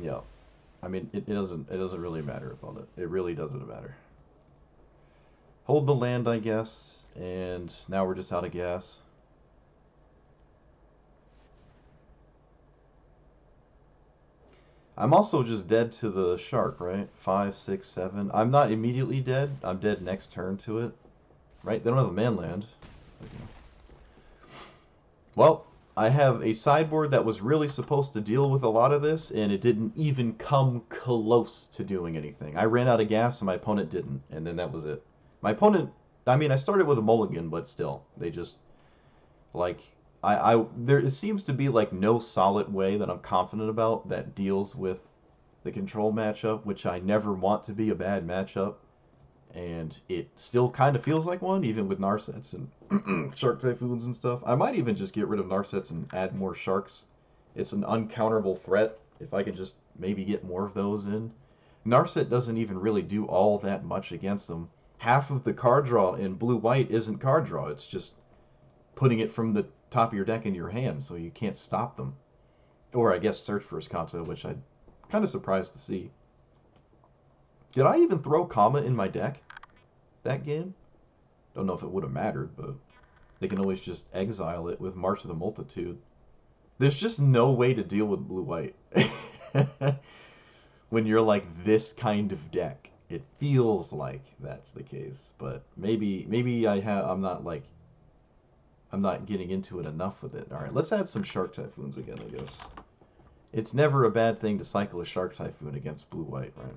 Yeah. I mean, it doesn't really matter about it. It really doesn't matter. Hold the land, I guess, and now we're just out of gas. I'm also just dead to the shark, right? 5, 6, 7. I'm not immediately dead. I'm dead next turn to it. Right? They don't have a man land. Okay. Well, I have a sideboard that was really supposed to deal with a lot of this, and it didn't even come close to doing anything. I ran out of gas, and my opponent didn't, and then that was it. My opponent, I mean, I started with a mulligan, but still, they just, like, there it seems to be, like, no solid way that I'm confident about that deals with the control matchup, which I never want to be a bad matchup. And it still kind of feels like one, even with Narsets and Shark Typhoons and stuff. I might even just get rid of Narsets and add more Sharks. It's an uncounterable threat if I could just maybe get more of those in. Narset doesn't even really do all that much against them. Half of the card draw in blue-white isn't card draw. It's just putting it from the top of your deck into your hand so you can't stop them. Or I guess search for Escanto, which I'm kind of surprised to see. Did I even throw Kama in my deck that game? Don't know if it would have mattered, but they can always just exile it with March of the Multitude. There's just no way to deal with blue-white. When you're like this kind of deck. It feels like that's the case, but maybe I'm not getting into it enough with it. All right, let's add some Shark Typhoons again, I guess. It's never a bad thing to cycle a Shark Typhoon against blue-white, right?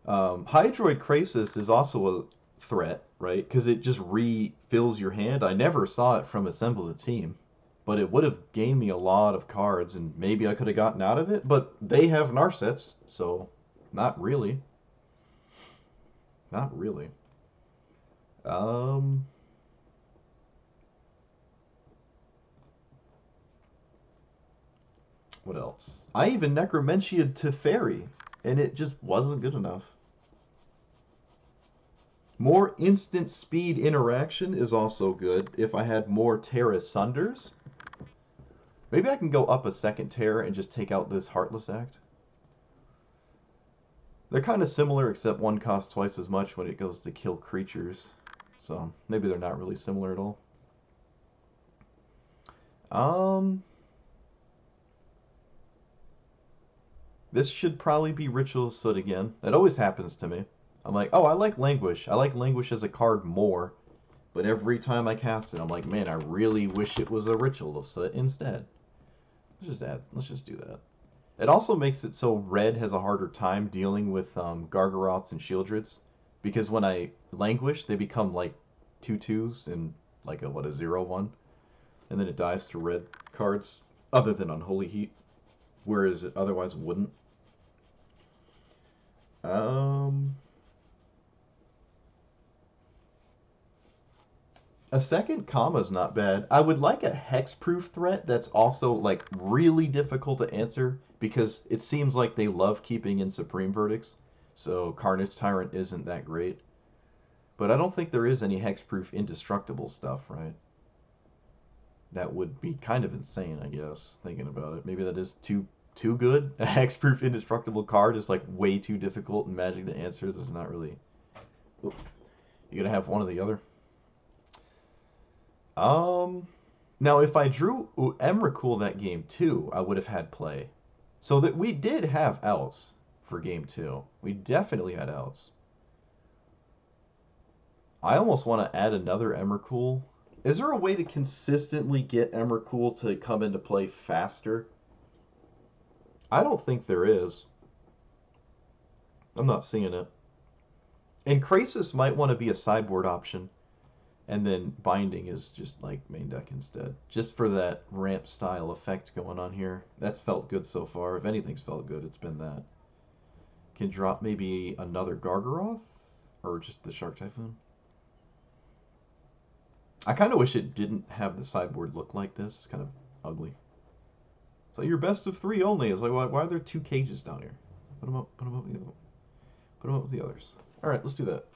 Hydroid Krasis is also a threat, right? Because it just refills your hand. I never saw it from Assemble the Team, but it would have gained me a lot of cards, and maybe I could have gotten out of it. But they have Narsets, so not really. Not really. What else? I even Necromentia Teferi, and it just wasn't good enough. More instant speed interaction is also good if I had more Terra Sunders. Maybe I can go up a second Terra and just take out this Heartless Act. They're kind of similar, except one costs twice as much when it goes to kill creatures. So maybe they're not really similar at all. This should probably be Ritual of Soot again. That always happens to me. I'm like, oh, I like Languish. I like Languish as a card more. But every time I cast it, I'm like, man, I really wish it was a Ritual of Soot instead. Let's just do that. It also makes it so red has a harder time dealing with Gargaroths and Shieldreds. Because when I Languish, they become like 2/2s and like a 0/1. And then it dies to red cards, other than Unholy Heat. Whereas it otherwise wouldn't. A second Kama is not bad. I would like a hexproof threat that's also like really difficult to answer because it seems like they love keeping in Supreme Verdicts. So Carnage Tyrant isn't that great. But I don't think there is any hexproof indestructible stuff, right? That would be kind of insane, I guess, thinking about it. Maybe that is too good. A hexproof indestructible card is like way too difficult in Magic to answer. There's not really. Oof. You gotta have one or the other. Now if I drew Emrakul that game too, I would have had play. So that we did have outs for game 2. We definitely had outs. I almost want to add another Emrakul. Is there a way to consistently get Emrakul to come into play faster? I don't think there is. I'm not seeing it. And Krasis might want to be a sideboard option, and then Binding is just like main deck instead. Just for that ramp style effect going on here. That's felt good so far. If anything's felt good, it's been that. Can drop maybe another Gargaroth? Or just the Shark Typhoon? I kind of wish it didn't have the sideboard look like this. It's kind of ugly. So your best of 3 only. It's like, why are there 2 cages down here? Put them up with the other. Put them up with the others. All right, let's do that.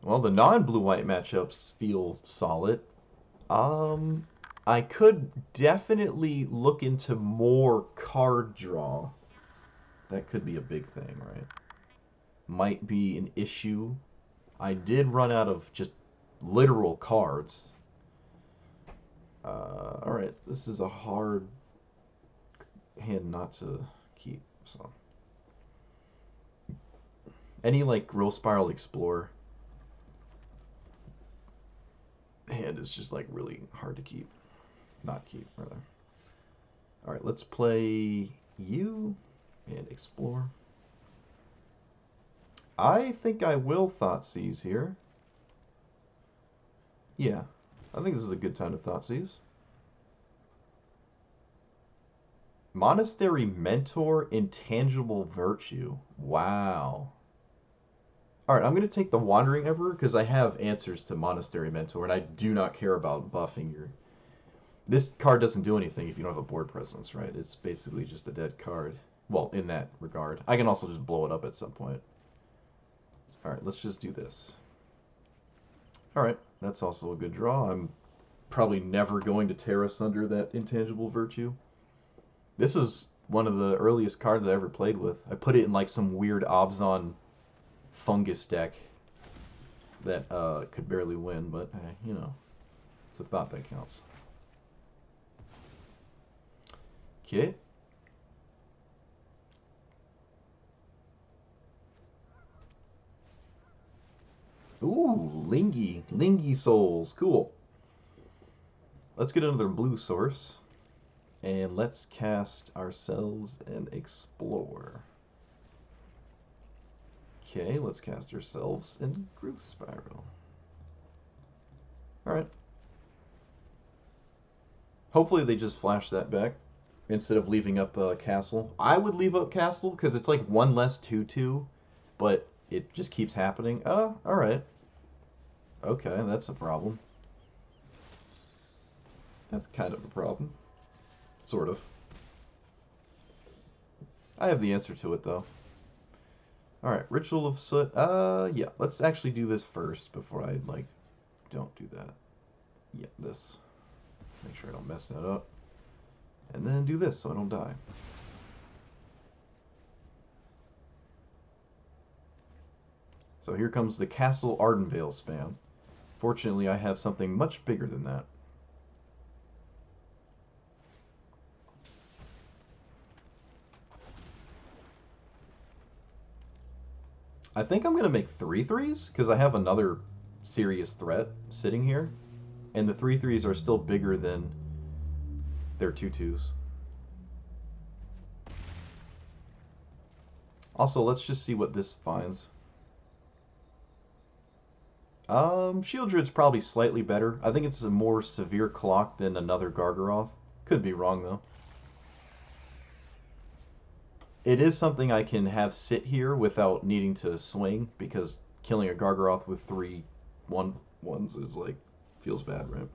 Well, the non-blue-white matchups feel solid. I could definitely look into more card draw. That could be a big thing, right? Might be an issue. I did run out of just literal cards. Alright, this is a hard hand not to keep, so. Any, like, Growth Spiral Explorer hand is just, like, really hard to keep. Not keep, rather. Alright, let's play you and explore. I think I will Thoughtseize here. Yeah, I think this is a good time to Thoughtseize. Monastery Mentor, Intangible Virtue. Wow. Alright, I'm going to take the Wandering Emperor because I have answers to Monastery Mentor, and I do not care about buffing your... This card doesn't do anything if you don't have a board presence, right? It's basically just a dead card. Well, in that regard. I can also just blow it up at some point. Alright, let's just do this. Alright, that's also a good draw. I'm probably never going to Terra Sunder that Intangible Virtue. This is one of the earliest cards I ever played with. I put it in like some weird Obzon fungus deck that could barely win, but hey, you know, it's a thought that counts. Okay. Ooh, Lingy Souls, cool. Let's get another blue source, and let's cast ourselves and explore. Okay, let's cast ourselves and Growth Spiral. Alright. Hopefully they just flash that back instead of leaving up Castle. I would leave up Castle because it's like one less 2/2, but it just keeps happening. Alright. Okay, that's a problem. That's kind of a problem. Sort of. I have the answer to it, though. Alright, Ritual of Soot. Yeah, let's actually do this first before I, like, don't do that. Yeah, this. Make sure I don't mess that up. And then do this so I don't die. So here comes the Castle Ardenvale spam. Fortunately, I have something much bigger than that. I think I'm going to make 3/3s because I have another serious threat sitting here. And the 3/3s are still bigger than their 2/2s. Also, let's just see what this finds. Shieldred's probably slightly better. I think it's a more severe clock than another Gargaroth. Could be wrong, though. It is something I can have sit here without needing to swing, because killing a Gargaroth with 3 1/1s is like, feels bad, right?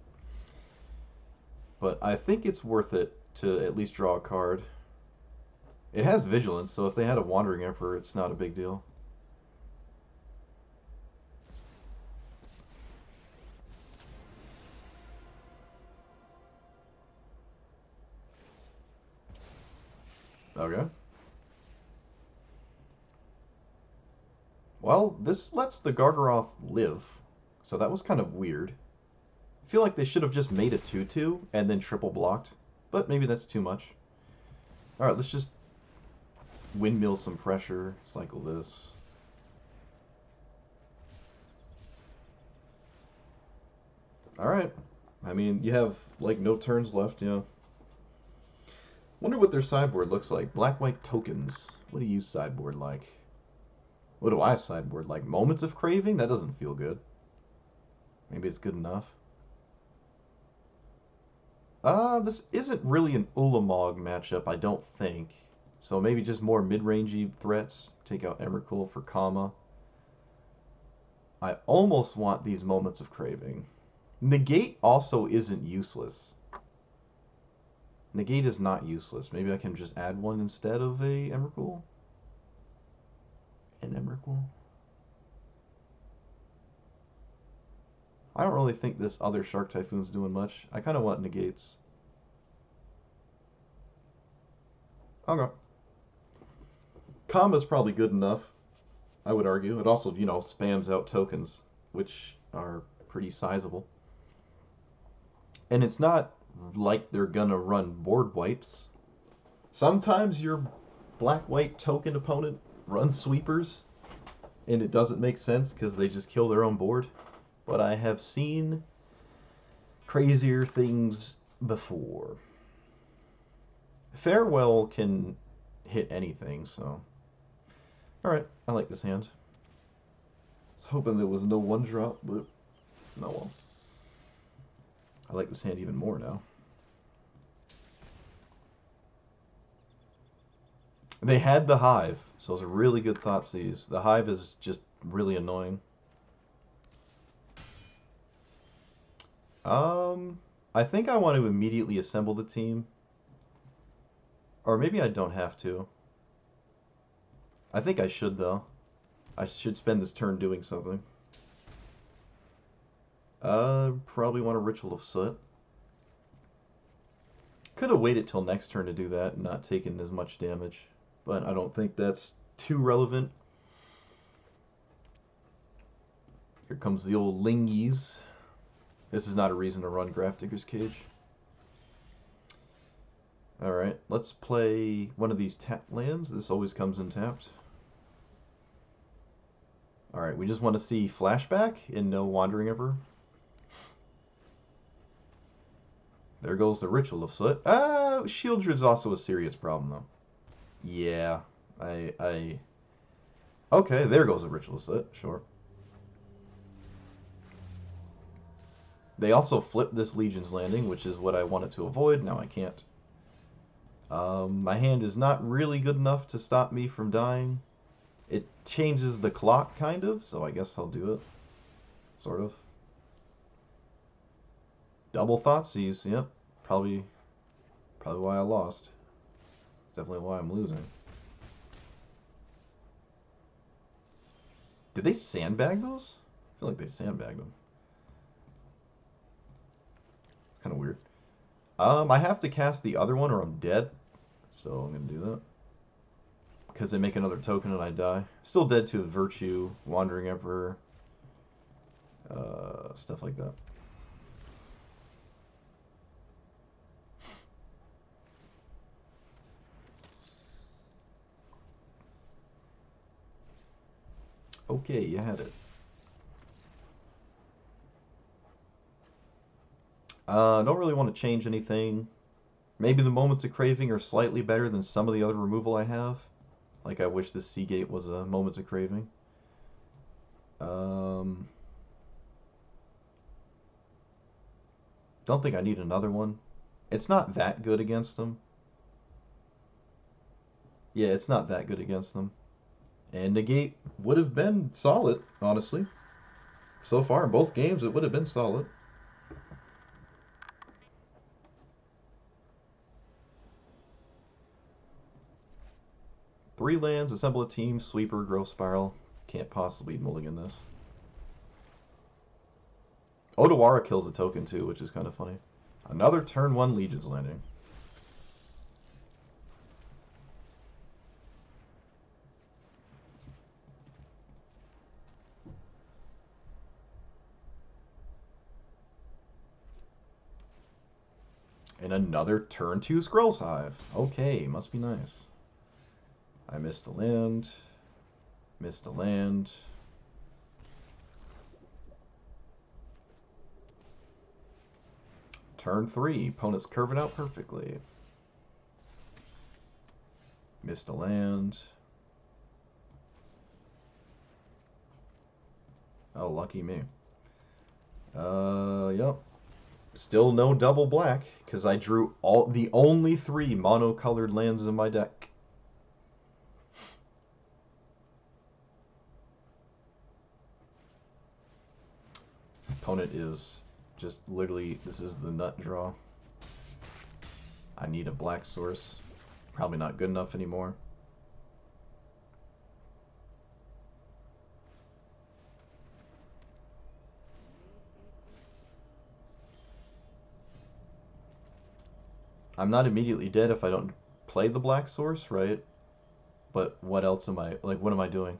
But I think it's worth it to at least draw a card. It has Vigilance, so if they had a Wandering Emperor, it's not a big deal. Okay. Well, this lets the Gargaroth live, so that was kind of weird. I feel like they should have just made a 2/2 and then triple blocked, but maybe that's too much. Alright, let's just windmill some pressure, cycle this. Alright. I mean, you have, like, no turns left, you know. Wonder what their sideboard looks like. Black-white tokens. What do you sideboard like? What do I sideboard? Like Moments of Craving? That doesn't feel good. Maybe it's good enough. This isn't really an Ulamog matchup, I don't think. So maybe just more mid-rangey threats. Take out Emrakul for Kama. I almost want these Moments of Craving. Negate also isn't useless. Negate is not useless. Maybe I can just add one instead of a Emrakul. An Emrakul. I don't really think this other Shark Typhoon's doing much. I kind of want negates. Okay. Kama's probably good enough, I would argue. It also, spams out tokens, which are pretty sizable. And it's not like they're gonna run board wipes. Sometimes your black-white token opponent runs sweepers, and it doesn't make sense because they just kill their own board. But I have seen crazier things before. Farewell can hit anything, so... Alright, I like this hand. I was hoping there was no one-drop, but... No, well. I like this hand even more now. They had the Hive, so it's a really good Thoughtseize. The Hive is just really annoying. I think I want to immediately assemble the team. Or maybe I don't have to. I think I should, though. I should spend this turn doing something. Probably want a Ritual of Soot. Could have waited till next turn to do that and not taken as much damage. But I don't think that's too relevant. Here comes the old Lingies. This is not a reason to run Grafdigger's Cage. Alright, let's play one of these tapped lands. This always comes in tapped. Alright, we just want to see Flashback and no Wandering Ever. There goes the Ritual of Soot. Shieldred's also a serious problem, though. Yeah, Okay, there goes the Ritual of Soot, sure. They also flipped this Legion's Landing, which is what I wanted to avoid. Now I can't. My hand is not really good enough to stop me from dying. It changes the clock, kind of, so I guess I'll do it. Sort of. Double Thoughtseize, yep. Probably why I lost. It's definitely why I'm losing. Did they sandbag those? I feel like they sandbagged them. Kind of weird. I have to cast the other one or I'm dead. So I'm going to do that. Because they make another token and I die. Still dead to Virtue, Wandering Emperor, stuff like that. Okay, you had it. Don't really want to change anything. Maybe the Moments of Craving are slightly better than some of the other removal I have. Like I wish this Seagate was a Moments of Craving. Don't think I need another one. It's not that good against them. Yeah, it's not that good against them. And Negate would have been solid, honestly. So far in both games, it would have been solid. Three lands, assemble a team, Sweeper, Growth Spiral. Can't possibly mulligan this. Odawara kills a token too, which is kind of funny. Another turn 1 Legion's Landing. And another turn 2 Scrolls Hive. Okay, must be nice. I missed a land. Missed a land. Turn 3. Opponent's curving out perfectly. Missed a land. Oh, lucky me. Yep. Still no double black, because I drew the only three monocolored lands in my deck. Opponent is just literally, this is the nut draw. I need a black source. Probably not good enough anymore. I'm not immediately dead if I don't play the black source, right? But what else am I, like, what am I doing?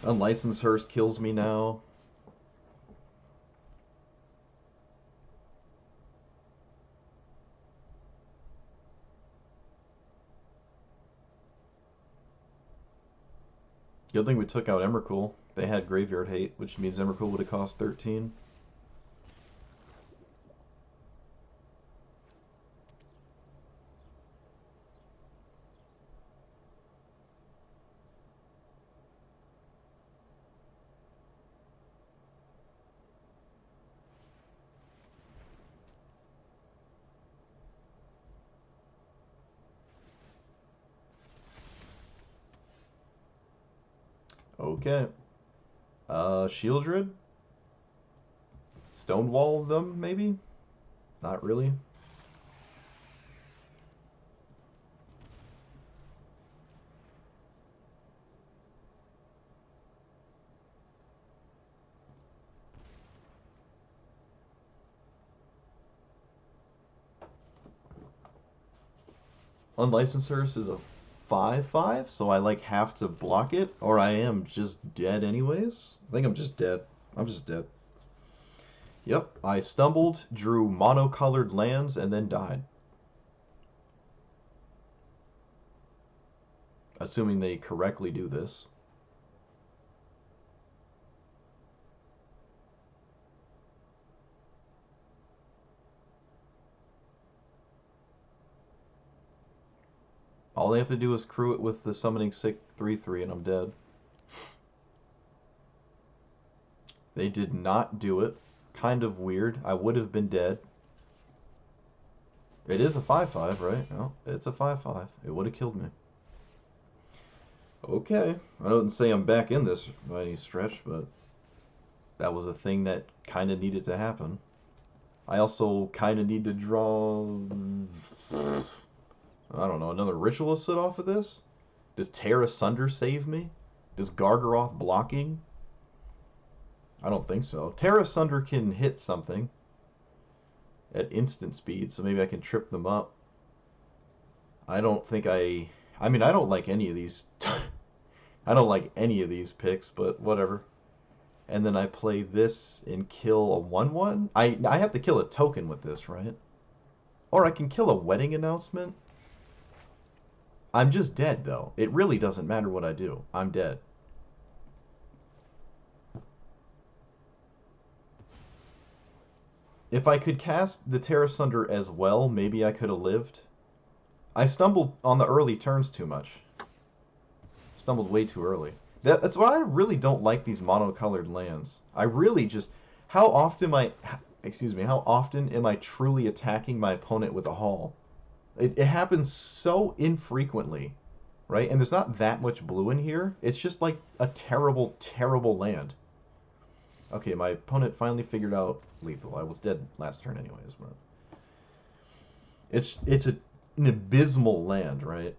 Unlicensed Hearse kills me now. Good thing we took out Emrakul. They had Graveyard Hate, which means Emrakul would have cost 13. Okay. Shieldred? Stonewall them, maybe? Not really. Unlicensed Hearse is a 5/5, so I like have to block it, or I am just dead anyways. I think I'm just dead. I'm just dead. Yep, I stumbled, drew monocolored lands, and then died. Assuming they correctly do this. All they have to do is crew it with the summoning sick 3/3 and I'm dead. They did not do it. Kind of weird. I would have been dead. It is a 5/5, right? No, it's a 5/5. It would have killed me. Okay. I don't say I'm back in this by any stretch, but that was a thing that kind of needed to happen. I also kind of need to draw... I don't know, another Ritualist set off of this? Does Tear Asunder save me? Does Gargaroth blocking? I don't think so. Tear Asunder can hit something at instant speed, so maybe I can trip them up. I don't think I mean, I don't like any of these. I don't like any of these picks, but whatever. And then I play this and kill a 1/1. I have to kill a token with this, right? Or I can kill a wedding announcement. I'm just dead, though. It really doesn't matter what I do. I'm dead. If I could cast the Tear Asunder as well, maybe I could have lived. I stumbled on the early turns too much. Stumbled way too early. That's why I really don't like these monocolored lands. I really just... How often how often am I truly attacking my opponent with a haul? It happens so infrequently, right? And there's not that much blue in here. It's just like a terrible, terrible land. Okay, my opponent finally figured out lethal. I was dead last turn anyways, but... It's an abysmal land, right?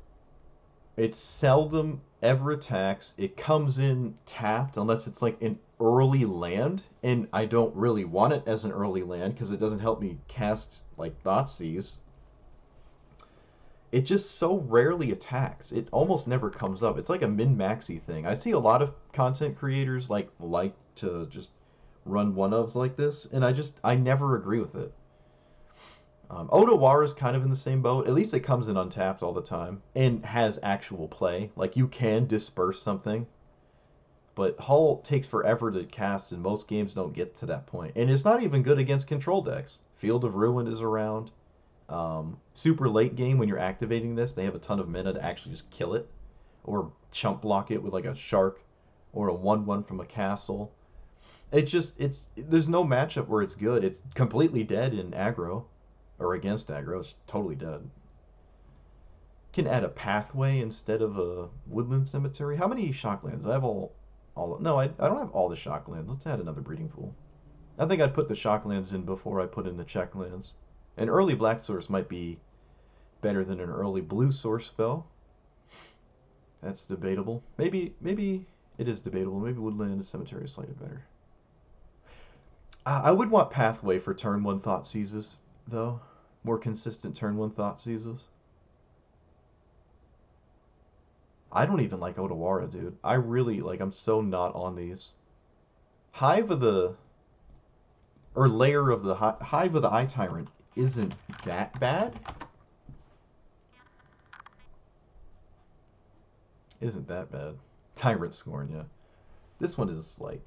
It seldom ever attacks. It comes in tapped unless it's like an early land, and I don't really want it as an early land because it doesn't help me cast like Thoughtseize. It just so rarely attacks. It almost never comes up. It's like a min-maxy thing. I see a lot of content creators like to just run one-ofs like this, and I never agree with it. Otawara is kind of in the same boat. At least it comes in untapped all the time and has actual play. Like, you can disperse something, but Hull takes forever to cast, and most games don't get to that point. And it's not even good against control decks. Field of Ruin is around. Super late game when you're activating this, they have a ton of mana to actually just kill it, or chump block it with like a shark, or a 1/1 from a castle. It's there's no matchup where it's good. It's completely dead in aggro, or against aggro. It's totally dead. Can add a pathway instead of a woodland cemetery. How many shocklands? I have all. No, I don't have all the shocklands. Let's add another breeding pool. I think I'd put the shocklands in before I put in the checklands. An early black source might be better than an early blue source, though. That's debatable. Maybe it is debatable. Maybe woodland cemetery is slightly better. I would want pathway for turn one thought seizes, though. More consistent turn one thought seizes. I don't even like Otawara, dude. I really like. I'm so not on these. Hive of the or layer of the hive of the eye tyrant isn't that bad. Isn't that bad? Tyrant Scorn, yeah. This one is like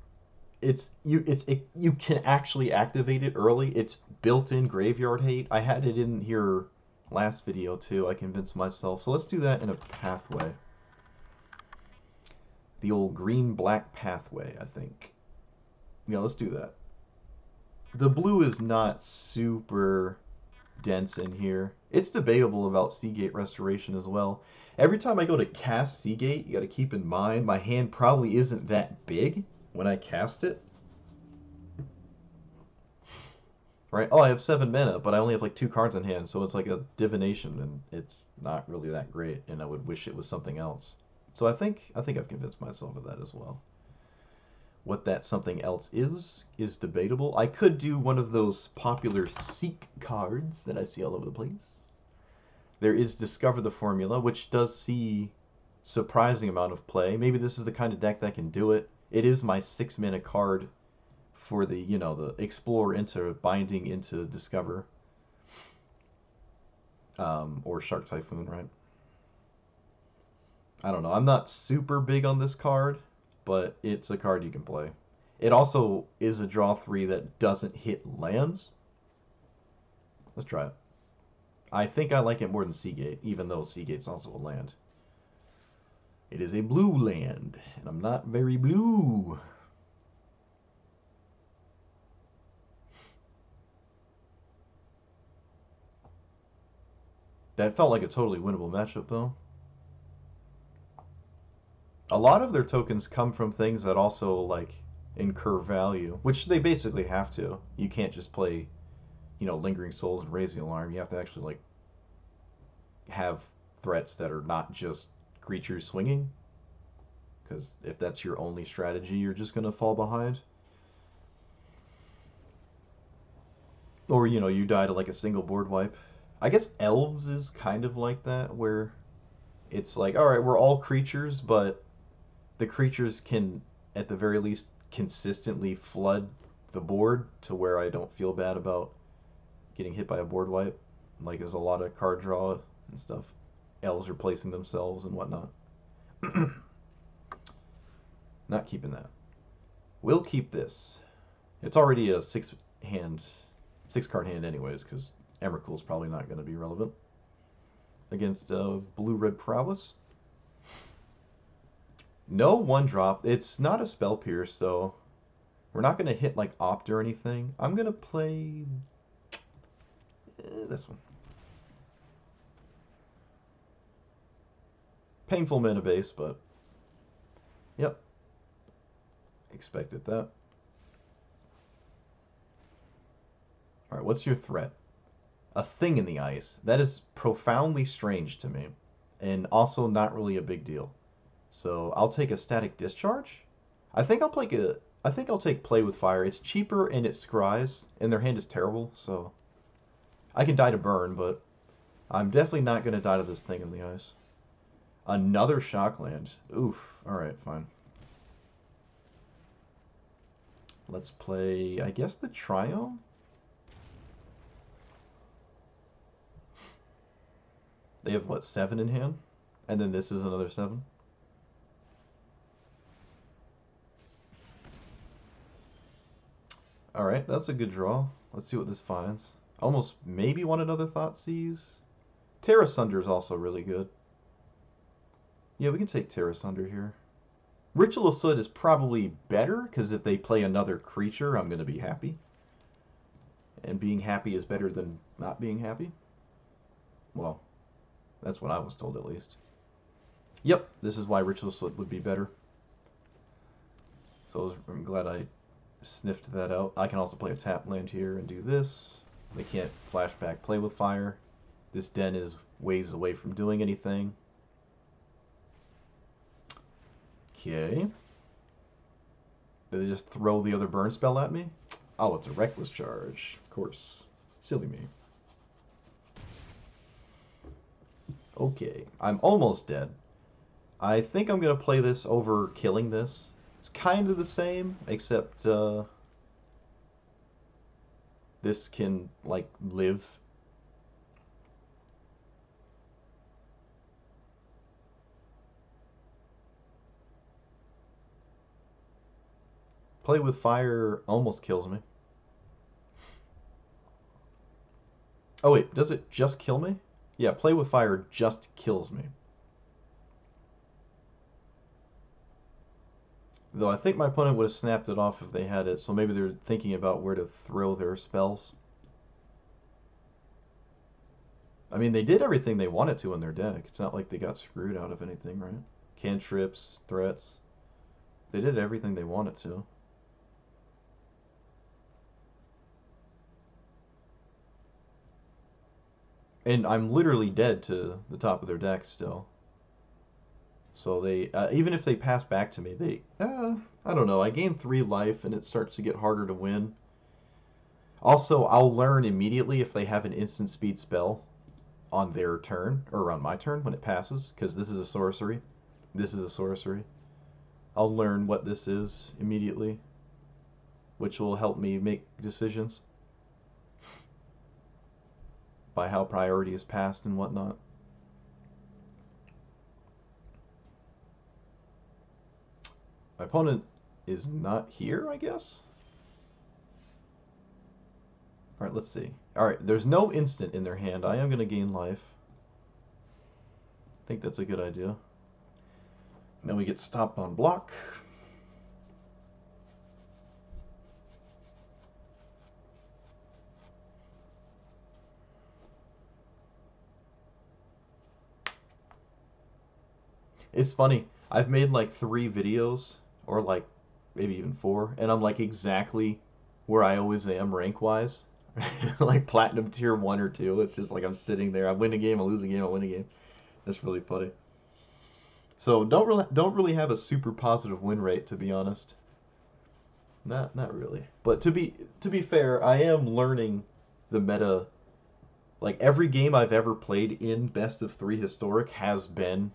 you can actually activate it early. It's built-in graveyard hate. I had it in here last video too. I convinced myself. So let's do that in a pathway. The old green-black pathway, I think. Yeah, let's do that. The blue is not super dense in here. It's debatable about Seagate Restoration as well. Every time I go to cast Seagate, you got to keep in mind my hand probably isn't that big when I cast it. Right? Oh, I have 7 mana, but I only have like 2 cards in hand, so it's like a divination, and it's not really that great, and I would wish it was something else. So I think I've convinced myself of that as well. What that something else is debatable. I could do one of those popular Seek cards that I see all over the place. There is Discover the Formula, which does see surprising amount of play. Maybe this is the kind of deck that can do it. It is my 6 mana card for the, the Explore into Binding into Discover. Or Shark Typhoon, right? I don't know. I'm not super big on this card, but it's a card you can play. It also is a draw 3 that doesn't hit lands. Let's try it. I think I like it more than Seagate, even though Seagate's also a land. It is a blue land, and I'm not very blue. That felt like a totally winnable matchup, though. A lot of their tokens come from things that also, like, incur value, which they basically have to. You can't just play, Lingering Souls and Raise the Alarm. You have to actually, like, have threats that are not just creatures swinging. Because if that's your only strategy, you're just going to fall behind. Or, you die to, like, a single board wipe. I guess Elves is kind of like that, where it's like, alright, we're all creatures, but the creatures can, at the very least, consistently flood the board to where I don't feel bad about getting hit by a board wipe. Like, there's a lot of card draw and stuff. Elves replacing themselves and whatnot. Not keeping that. We'll keep this. It's already a 6 card hand anyways, because Emrakul's probably not going to be relevant against blue-red prowess. No 1-drop. It's not a spell pierce, so we're not going to hit like Opt or anything. I'm going to play this one. Painful mana base, but yep. Expected that. Alright, what's your threat? A thing in the ice. That is profoundly strange to me, and also not really a big deal. So I'll take a Static Discharge. I think I'll take Play with Fire. It's cheaper and it scries, and their hand is terrible, so I can die to burn, but I'm definitely not going to die to this thing in the ice. Another Shockland. Oof. Alright, fine. Let's play, I guess, the Triome? They have, what, 7 in hand? And then this is another 7? Alright, that's a good draw. Let's see what this finds. Almost maybe want another Thoughtseize. Terra Sunder is also really good. Yeah, we can take Terra Sunder here. Ritual of Soot is probably better, because if they play another creature, I'm going to be happy. And being happy is better than not being happy. Well, that's what I was told at least. Yep, this is why Ritual of Soot would be better. So I'm glad I sniffed that out. I can also play a tap land here and do this. They can't flashback play with fire. This den is ways away from doing anything. Okay. Did they just throw the other burn spell at me? Oh, it's a reckless charge. Of course. Silly me. Okay. I'm almost dead. I think I'm going to play this over killing this. It's kind of the same, except this can, like, live. Play with fire almost kills me. Oh wait, does it just kill me? Yeah, play with fire just kills me. Though I think my opponent would have snapped it off if they had it, so maybe they're thinking about where to throw their spells. I mean, they did everything they wanted to in their deck. It's not like they got screwed out of anything, right? Cantrips, threats. They did everything they wanted to. And I'm literally dead to the top of their deck still. So they, even if they pass back to me, they, I don't know. I gain 3 life and it starts to get harder to win. Also, I'll learn immediately if they have an instant speed spell on their turn, or on my turn when it passes, because this is a sorcery. This is a sorcery. I'll learn what this is immediately, which will help me make decisions by how priority is passed and whatnot. My opponent is not here, I guess? Alright, let's see. Alright, there's no instant in their hand. I am going to gain life. I think that's a good idea. And then we get stopped on block. It's funny. I've made like 3 videos, or like maybe even 4, and I'm like exactly where I always am rank-wise. Like platinum tier 1 or 2. It's just like I'm sitting there. I win a game, I lose a game, I win a game. That's really funny. So don't really have a super positive win rate, to be honest. Not really. But to be fair, I am learning the meta. Like every game I've ever played in Best of 3 Historic has been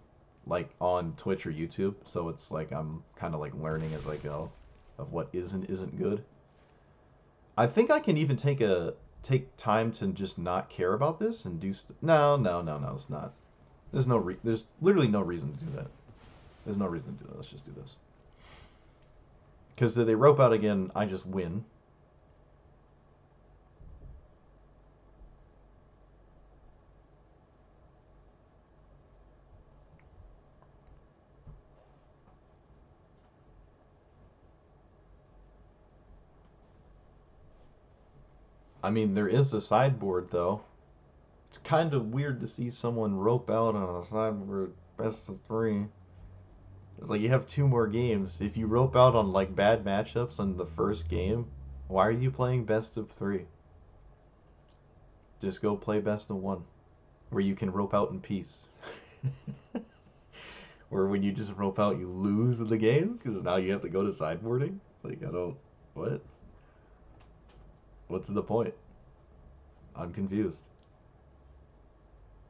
like on Twitch or YouTube, so it's like I'm kind of like learning as I go of what is and isn't good. I think I can even take time to just not care about this and do no, no, no, no, it's not. There's literally no reason to do that. There's no reason to do that. Let's just do this. Because if they rope out again, I just win. I mean, there is a sideboard, though. It's kind of weird to see someone rope out on a sideboard best of 3. It's like you have 2 more games. If you rope out on like bad matchups on the first game, why are you playing best of 3? Just go play best of 1, where you can rope out in peace. Or when you just rope out, you lose the game because now you have to go to sideboarding. Like I don't, what? What's the point? I'm confused.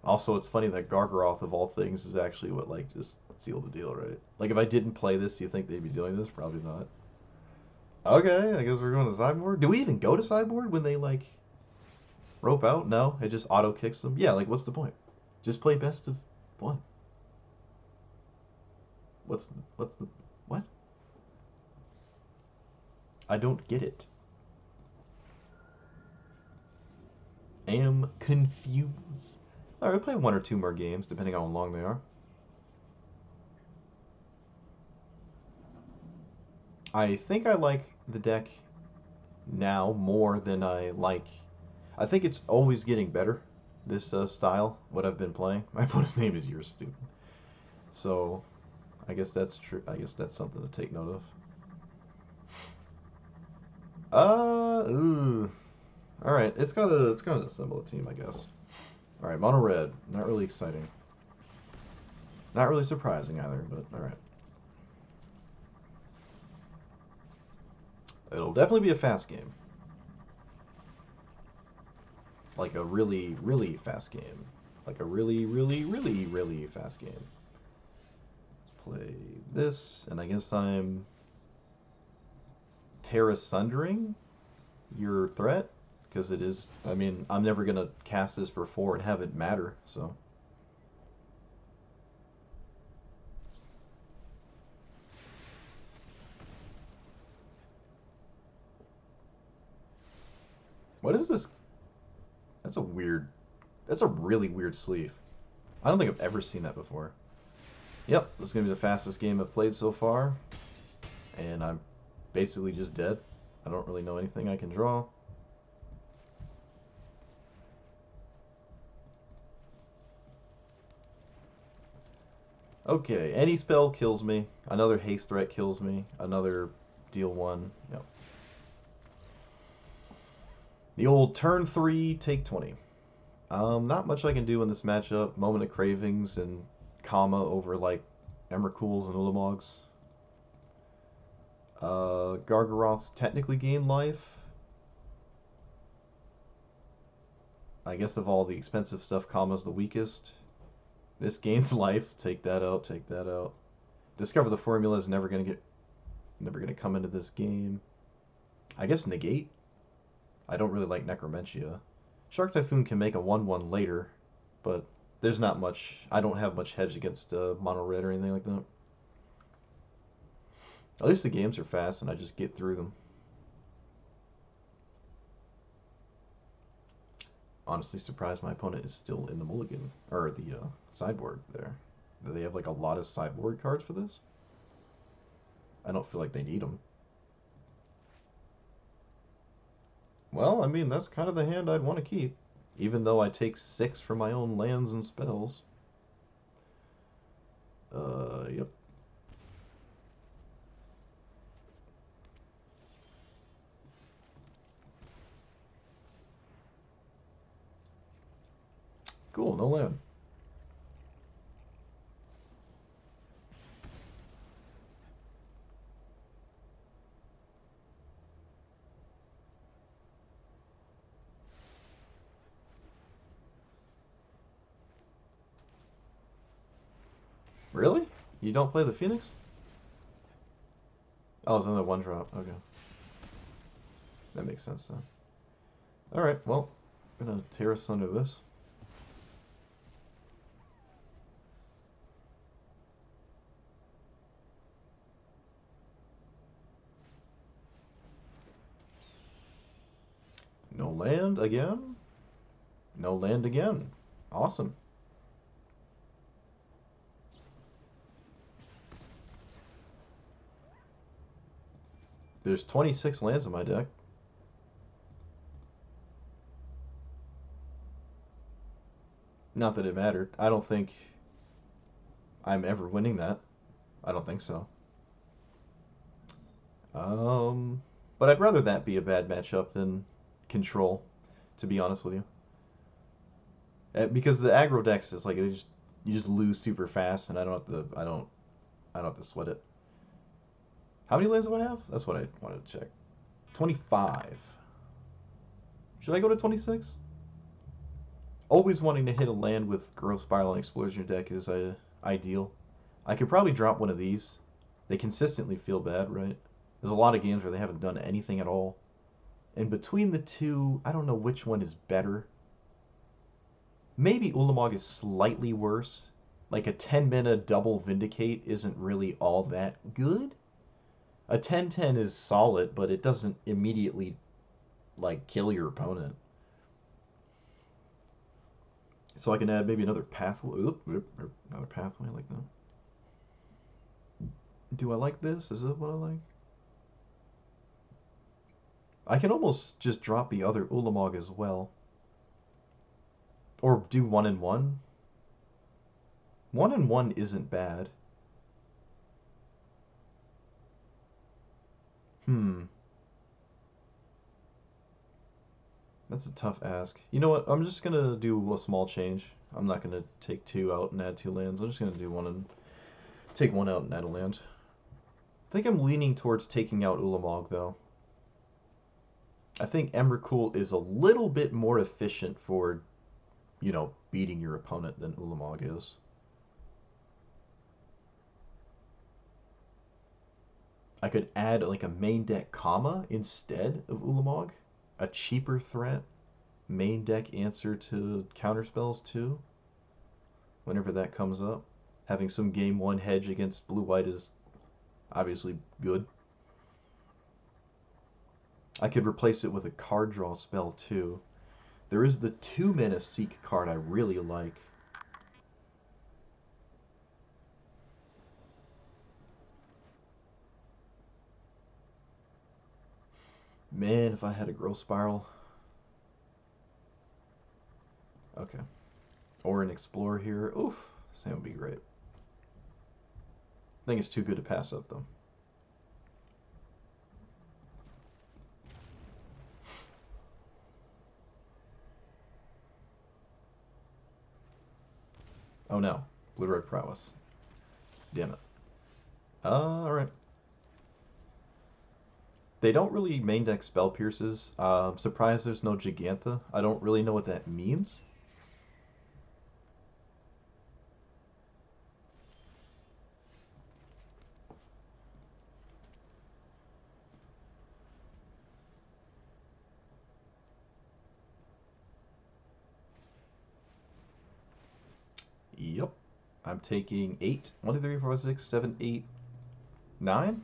Also, it's funny that Gargaroth of all things is actually what like just sealed the deal, right? Like if I didn't play this, you think they'd be doing this? Probably not. Okay, I guess we're going to sideboard. Do we even go to sideboard when they like rope out? No, it just auto kicks them. Yeah, like what's the point? Just play best of 1. What's the what? I don't get it. Am confused. All right, we'll play one or two more games, depending on how long they are. I think I like the deck now more than I like. I think it's always getting better. This style, what I've been playing. My opponent's name is Yours Stupid. So I guess that's true. I guess that's something to take note of. Ooh. All right, it's gonna assemble a team, I guess. All right, mono red. Not really exciting. Not really surprising either, but all right. It'll definitely be a fast game. Like a really, really fast game. Like a really, really, really, really fast game. Let's play this, and I guess I'm Terra Sundering your threat, because it is. I mean, I'm never gonna cast this for 4 and have it matter. So what is this? That's a weird. That's a really weird sleeve. I don't think I've ever seen that before. Yep, this is gonna be the fastest game I've played so far, and I'm basically just dead. I don't really know anything I can draw. Okay, any spell kills me. Another haste threat kills me. Another deal 1. Yep. The old turn 3, take 20. Not much I can do in this matchup. Moment of Cravings and Kama over like Emrakul's and Ulamogs. Gargaroth's technically gain life. I guess of all the expensive stuff, Kama's the weakest. This gains life. Take that out. Take that out. Discover the Formula is never gonna come into this game. I guess negate. I don't really like Necromentia. Shark Typhoon can make a 1/1 later, but there's not much. I don't have much hedge against mono red or anything like that. At least the games are fast and I just get through them. Honestly surprised my opponent is still in the mulligan, or the sideboard there. Do they have like a lot of sideboard cards for this? I don't feel like they need them. Well, I mean, that's kind of the hand I'd want to keep, even though I take 6 from my own lands and spells. Yep. Cool, no land. Really? You don't play the Phoenix? Oh, it's another 1-drop. Okay. That makes sense then. Alright, well, I'm gonna tear us under this. No land again? No land again. Awesome. There's 26 lands in my deck. Not that it mattered. I don't think I'm ever winning that. I don't think so. But I'd rather that be a bad matchup than control, to be honest with you. Because the aggro decks is like you just lose super fast, and I don't have to sweat it. How many lands do I have? That's what I wanted to check. 25. Should I go to 26? Always wanting to hit a land with Growth Spiral and Explosion deck is ideal. I could probably drop one of these. They consistently feel bad, right? There's a lot of games where they haven't done anything at all. And between the two, I don't know which one is better. Maybe Ulamog is slightly worse. Like a 10 mana double Vindicate isn't really all that good. A 10/10 is solid, but it doesn't immediately like kill your opponent. So I can add maybe another pathway. Another pathway like that. Do I like this? Is it what I like? I can almost just drop the other Ulamog as well. Or do 1 and 1. 1 and 1 isn't bad. Hmm. That's a tough ask. You know what? I'm just gonna do a small change. I'm not gonna take 2 out and add 2 lands. I'm just gonna do 1 and take 1 out and add a land. I think I'm leaning towards taking out Ulamog though. I think Emrakul is a little bit more efficient for, beating your opponent than Ulamog is. I could add like a main deck Kama instead of Ulamog. A cheaper threat. Main deck answer to counterspells too. Whenever that comes up. Having some game 1 hedge against blue-white is obviously good. I could replace it with a card draw spell too. There is the 2-mana Seek card I really like. Man, if I had a Growth Spiral. Okay. Or an Explorer here. Oof. That would be great. I think it's too good to pass up, though. Oh no. Blue-red prowess. Damn it. Alright. They don't really main deck Spell Pierces. I'm surprised there's no Gigantha. I don't really know what that means. Yep. I'm taking 8. 1, 2, 3, 4, 6, 7, 8, 9?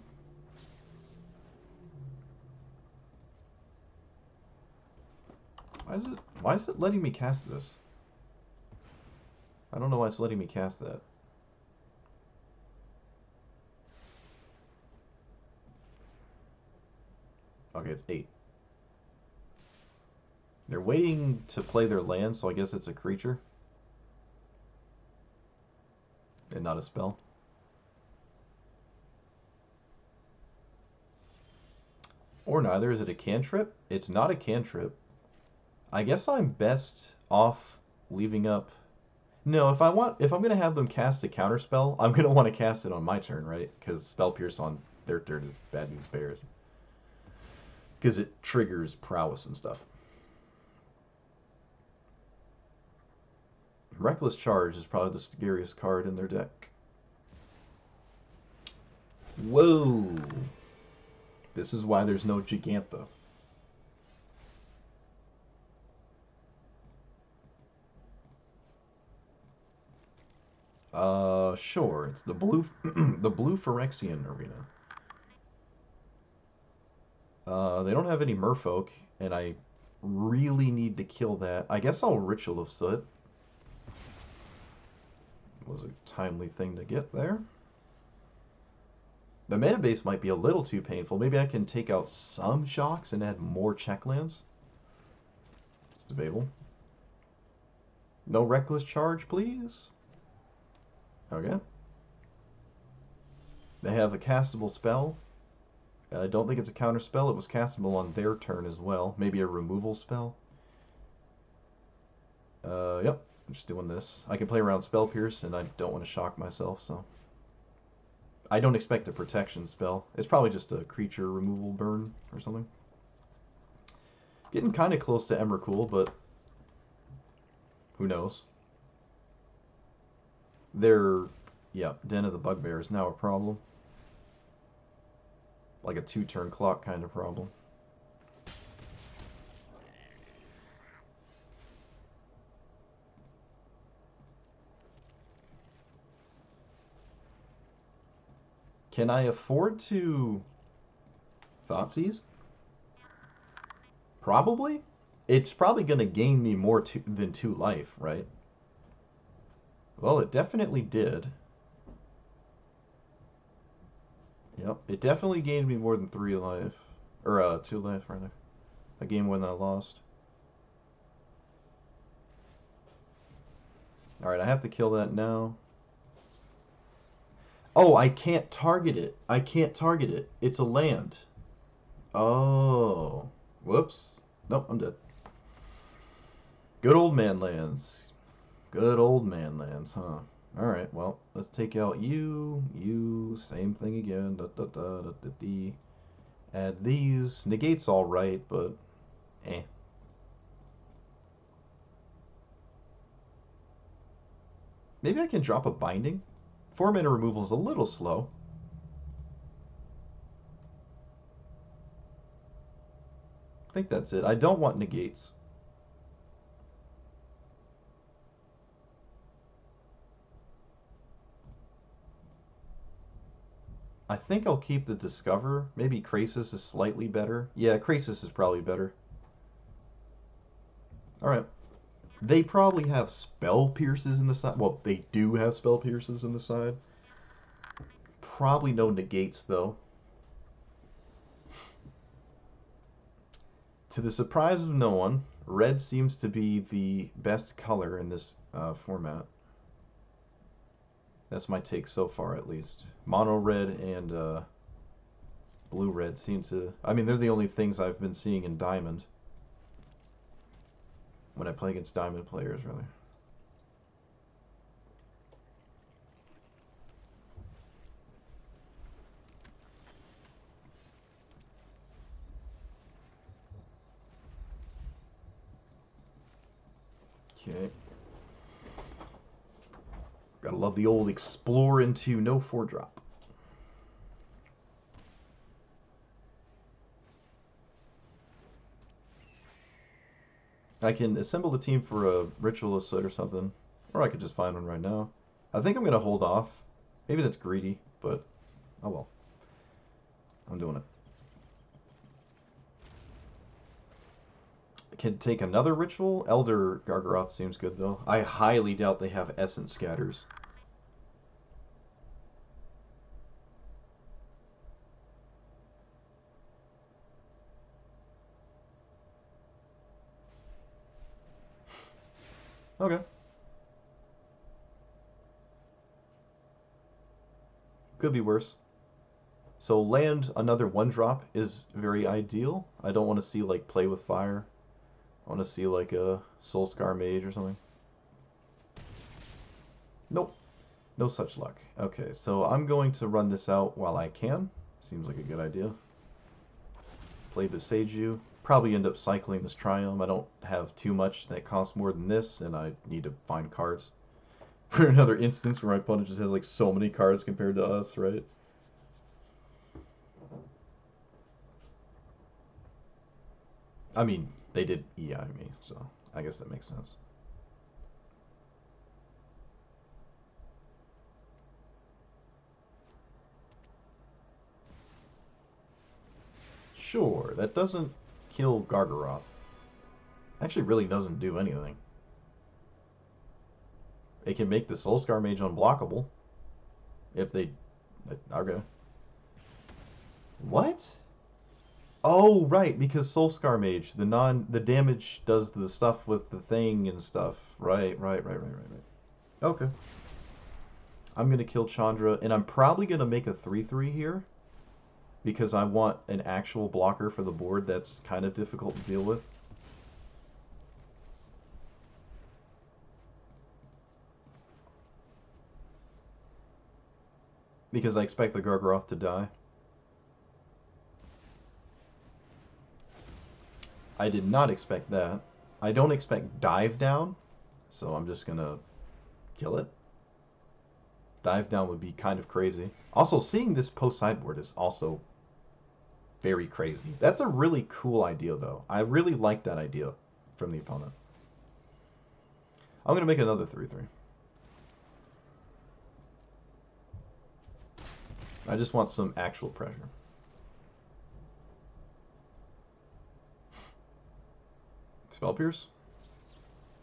Why is it letting me cast this? I don't know why it's letting me cast that. Okay, it's 8. They're waiting to play their land, so I guess it's a creature. And not a spell. Or neither. Is it a cantrip? It's not a cantrip. I guess I'm best off leaving up. No, if I'm gonna have them cast a counterspell, I'm gonna want to cast it on my turn, right? Because Spell Pierce on their turn is bad news bears. Because it triggers prowess and stuff. Reckless Charge is probably the scariest card in their deck. Whoa! This is why there's no Gigantha. Sure. It's the blue, the blue Phyrexian arena. They don't have any Merfolk, and I really need to kill that. I guess I'll Ritual of Soot. Was a timely thing to get there. The mana base might be a little too painful. Maybe I can take out some shocks and add more checklands. It's debatable. No Reckless Charge, please. Okay. They have a castable spell. I don't think it's a counter spell. It was castable on their turn as well. Maybe a removal spell. Yep. I'm just doing this. I can play around Spell Pierce, and I don't want to shock myself, so... I don't expect a protection spell. It's probably just a creature removal burn or something. Getting kind of close to Emrakul, but... who knows? Their... yeah, Den of the Bugbear is now a problem. Like a 2-turn clock kind of problem. Can I afford to Thoughtseize? Probably. It's probably going to gain me more than 2 life, right? Well, it definitely did. Yep, it definitely gained me more than 3 life. Or, 2 life, rather. A game when I lost. Alright, I have to kill that now. Oh, I can't target it. I can't target it. It's a land. Oh. Whoops. Nope, I'm dead. Good old man lands. Good old man lands, huh? Alright, well, let's take out you, same thing again. Da, da, da, da, da, da. Add these. Negate's alright, but eh. Maybe I can drop a binding? 4 mana removal is a little slow. I think that's it. I don't want negates. I think I'll keep the Discover. Maybe Krasis is slightly better. Yeah, Krasis is probably better. Alright. They probably have Spell Pierces in the side. Well, they do have Spell Pierces in the side. Probably no negates, though. To the surprise of no one, red seems to be the best color in this format. That's my take so far, at least. Mono red and blue red seem to. I mean, they're the only things I've been seeing in Diamond. When I play against Diamond players, rather. Okay. Gotta love the old explore into no 4-drop. I can assemble the team for a Ritualist or something. Or I could just find one right now. I think I'm going to hold off. Maybe that's greedy, but oh well. I'm doing it. I can take another ritual. Elder Gargaroth seems good, though. I highly doubt they have Essence Scatters. Okay. Could be worse. So land another 1-drop is very ideal. I don't want to see, like, Play with Fire. I want to see, like, a Soulscar Mage or something. Nope. No such luck. Okay, so I'm going to run this out while I can. Seems like a good idea. Play Beseiju. Probably end up cycling this Triumph. I don't have too much that costs more than this, and I need to find cards. For another instance where my opponent just has like so many cards compared to us, right? I mean, they did EI me, so I guess that makes sense. Sure, that doesn't kill Gargaroth. Actually, really doesn't do anything. It can make the Soulscar Mage unblockable. If they... Okay. What? Oh, right, because Soulscar Mage, the damage does the stuff with the thing and stuff. Right. Okay. I'm gonna kill Chandra, and I'm probably gonna make a 3/3 here because I want an actual blocker for the board that's kind of difficult to deal with. Because I expect the Gargaroth to die. I did not expect that. I don't expect dive down, so I'm just gonna kill it. Dive down would be kind of crazy. Also, seeing this post sideboard is also very crazy. That's a really cool idea, though. I really like that idea from the opponent. I'm gonna make another 3/3. I just want some actual pressure. Spell Pierce?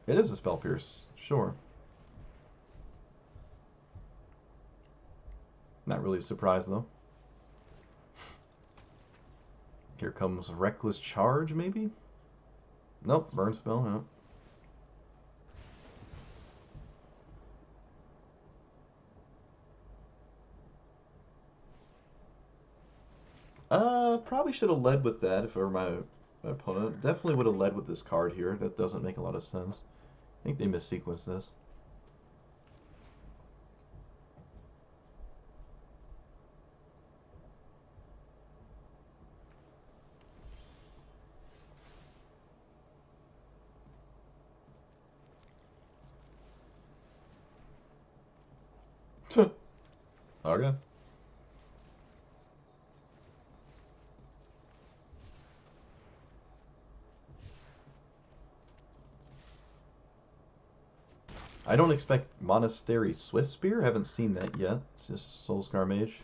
It is a Spell Pierce, sure. Not really a surprise, though. Here comes Reckless Charge, maybe? Nope, Burn Spell, huh? Probably should have led with that if I were my opponent. Definitely would have led with this card here. That doesn't make a lot of sense. I think they missequenced this. Okay. I don't expect Monastery Swift Spear. Haven't seen that yet. It's just Soulscar Mage.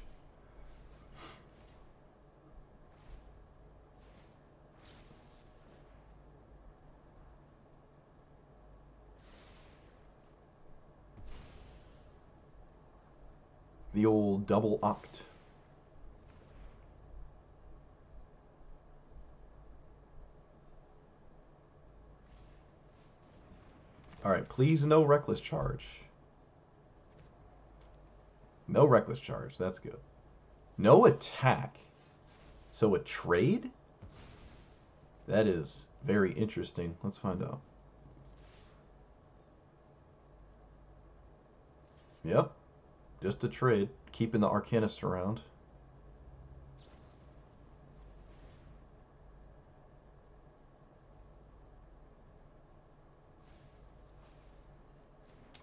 The old double oct. Alright, please no Reckless Charge. No Reckless Charge, that's good. No attack. So a trade? That is very interesting. Let's find out. Yep, just a trade. Keeping the Arcanist around.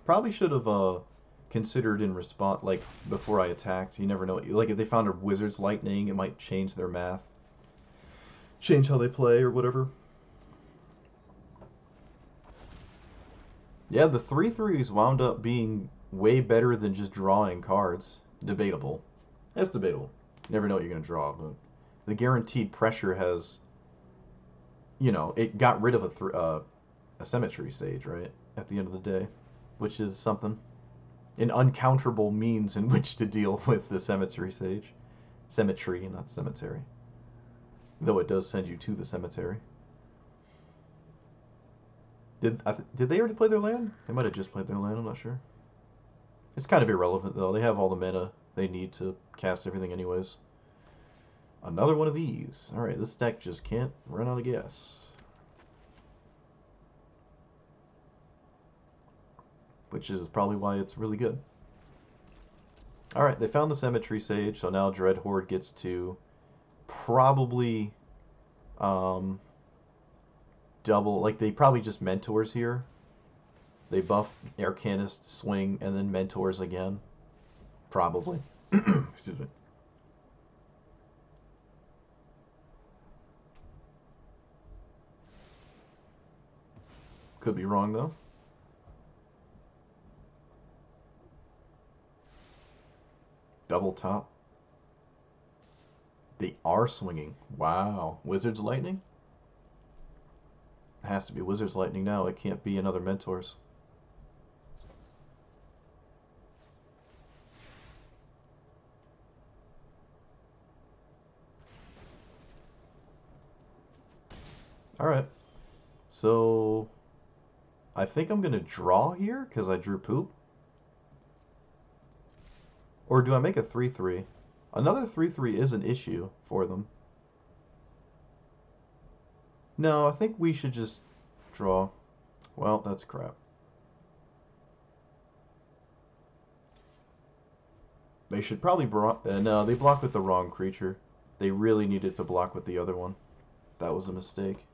Probably should have considered in response, like before I attacked. You never know. Like if they found a Wizard's Lightning, it might change their math, change how they play or whatever. Yeah, the 3/3s wound up being way better than just drawing cards. Debatable. That's debatable. Never know what you're gonna draw, but the guaranteed pressure has, it got rid of a Symmetry Sage, right? At the end of the day, which is something. An uncounterable means in which to deal with the Cemetery Sage. Cemetery, not cemetery. Though it does send you to the cemetery. Did they already play their land? They might have just played their land, I'm not sure. It's kind of irrelevant, though. They have all the mana they need to cast everything anyways. Another one of these. Alright, this deck just can't run out of gas. Which is probably why it's really good. Alright, they found the Cemetery Sage, so now Dread Horde gets to probably double, like they probably just Mentors here. They buff Arcanist, swing, and then Mentors again. Probably. Excuse me. Could be wrong, though. Double top. They are swinging. Wow. Wizard's Lightning? It has to be Wizard's Lightning now. It can't be another Mentors. Alright. So, I think I'm going to draw here because I drew poop. Or do I make a 3/3? Another 3/3 is an issue for them. No, I think we should just draw. Well, that's crap. They should probably no, they blocked with the wrong creature. They really needed to block with the other one. That was a mistake.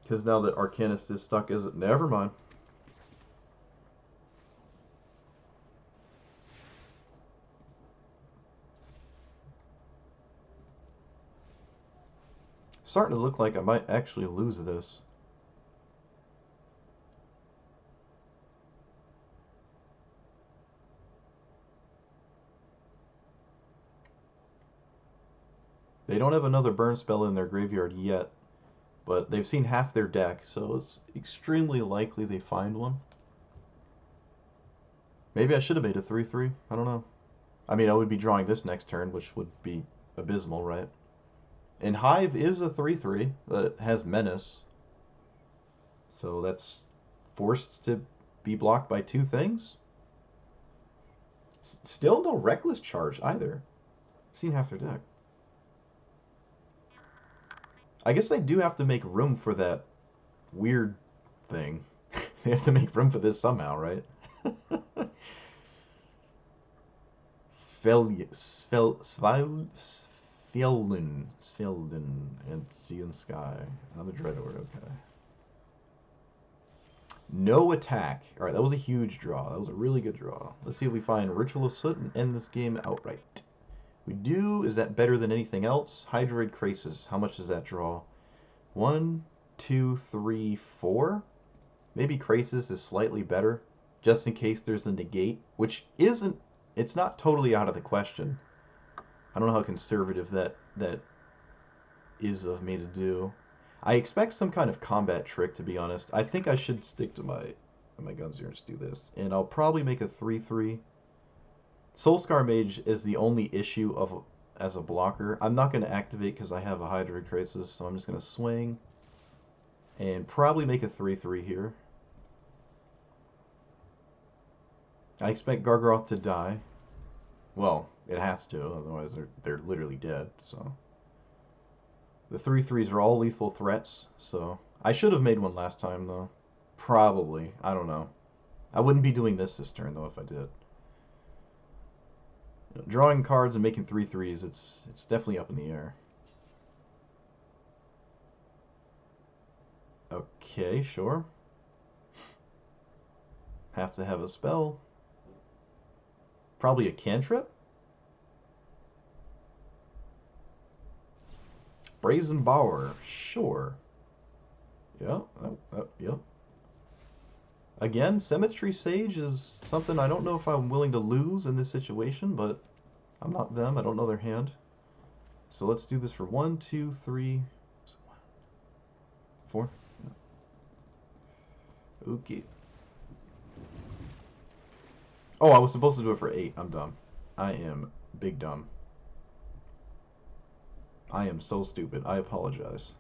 Because now the Arcanist is stuck as it. Never mind. Starting to look like I might actually lose this. They don't have another burn spell in their graveyard yet, but they've seen half their deck, so it's extremely likely they find one. Maybe I should have made a 3/3. I don't know. I mean, I would be drawing this next turn, which would be abysmal, right? And Hive is a 3/3 that has Menace. So that's forced to be blocked by two things. Still no Reckless Charge either. I've seen half their deck. I guess they do have to make room for that weird thing. They have to make room for this somehow, right? Svelden, and Sea and Sky. Another Dreadhorde, okay. No attack. Alright, that was a huge draw. That was a really good draw. Let's see if we find Ritual of Soot and end this game outright. We do. Is that better than anything else? Hydroid Krasis. How much does that draw? 1, 2, 3, 4? Maybe Krasis is slightly better, just in case there's a negate, which isn't... It's not totally out of the question. I don't know how conservative that is of me to do. I expect some kind of combat trick, to be honest. I think I should stick to my guns here and just do this. And I'll probably make a 3/3. Soulscar Mage is the only issue of as a blocker. I'm not going to activate because I have a Hydroid Krasis, so I'm just going to swing and probably make a 3/3 here. I expect Gargaroth to die. Well, it has to, otherwise they're literally dead, so. The 3/3s are all lethal threats, so. I should have made one last time, though. Probably. I don't know. I wouldn't be doing this turn, though, if I did. You know, drawing cards and making 3/3s, it's definitely up in the air. Okay, sure. Have to have a spell. Probably a cantrip? Brazen Bower, sure. Yeah, yep. Again, Cemetery Sage is something I don't know if I'm willing to lose in this situation, but I'm not them. I don't know their hand. So let's do this for 1, 2, 3, 4. Okay. Oh, I was supposed to do it for 8. I'm dumb. I am big dumb. I am so stupid. I apologize.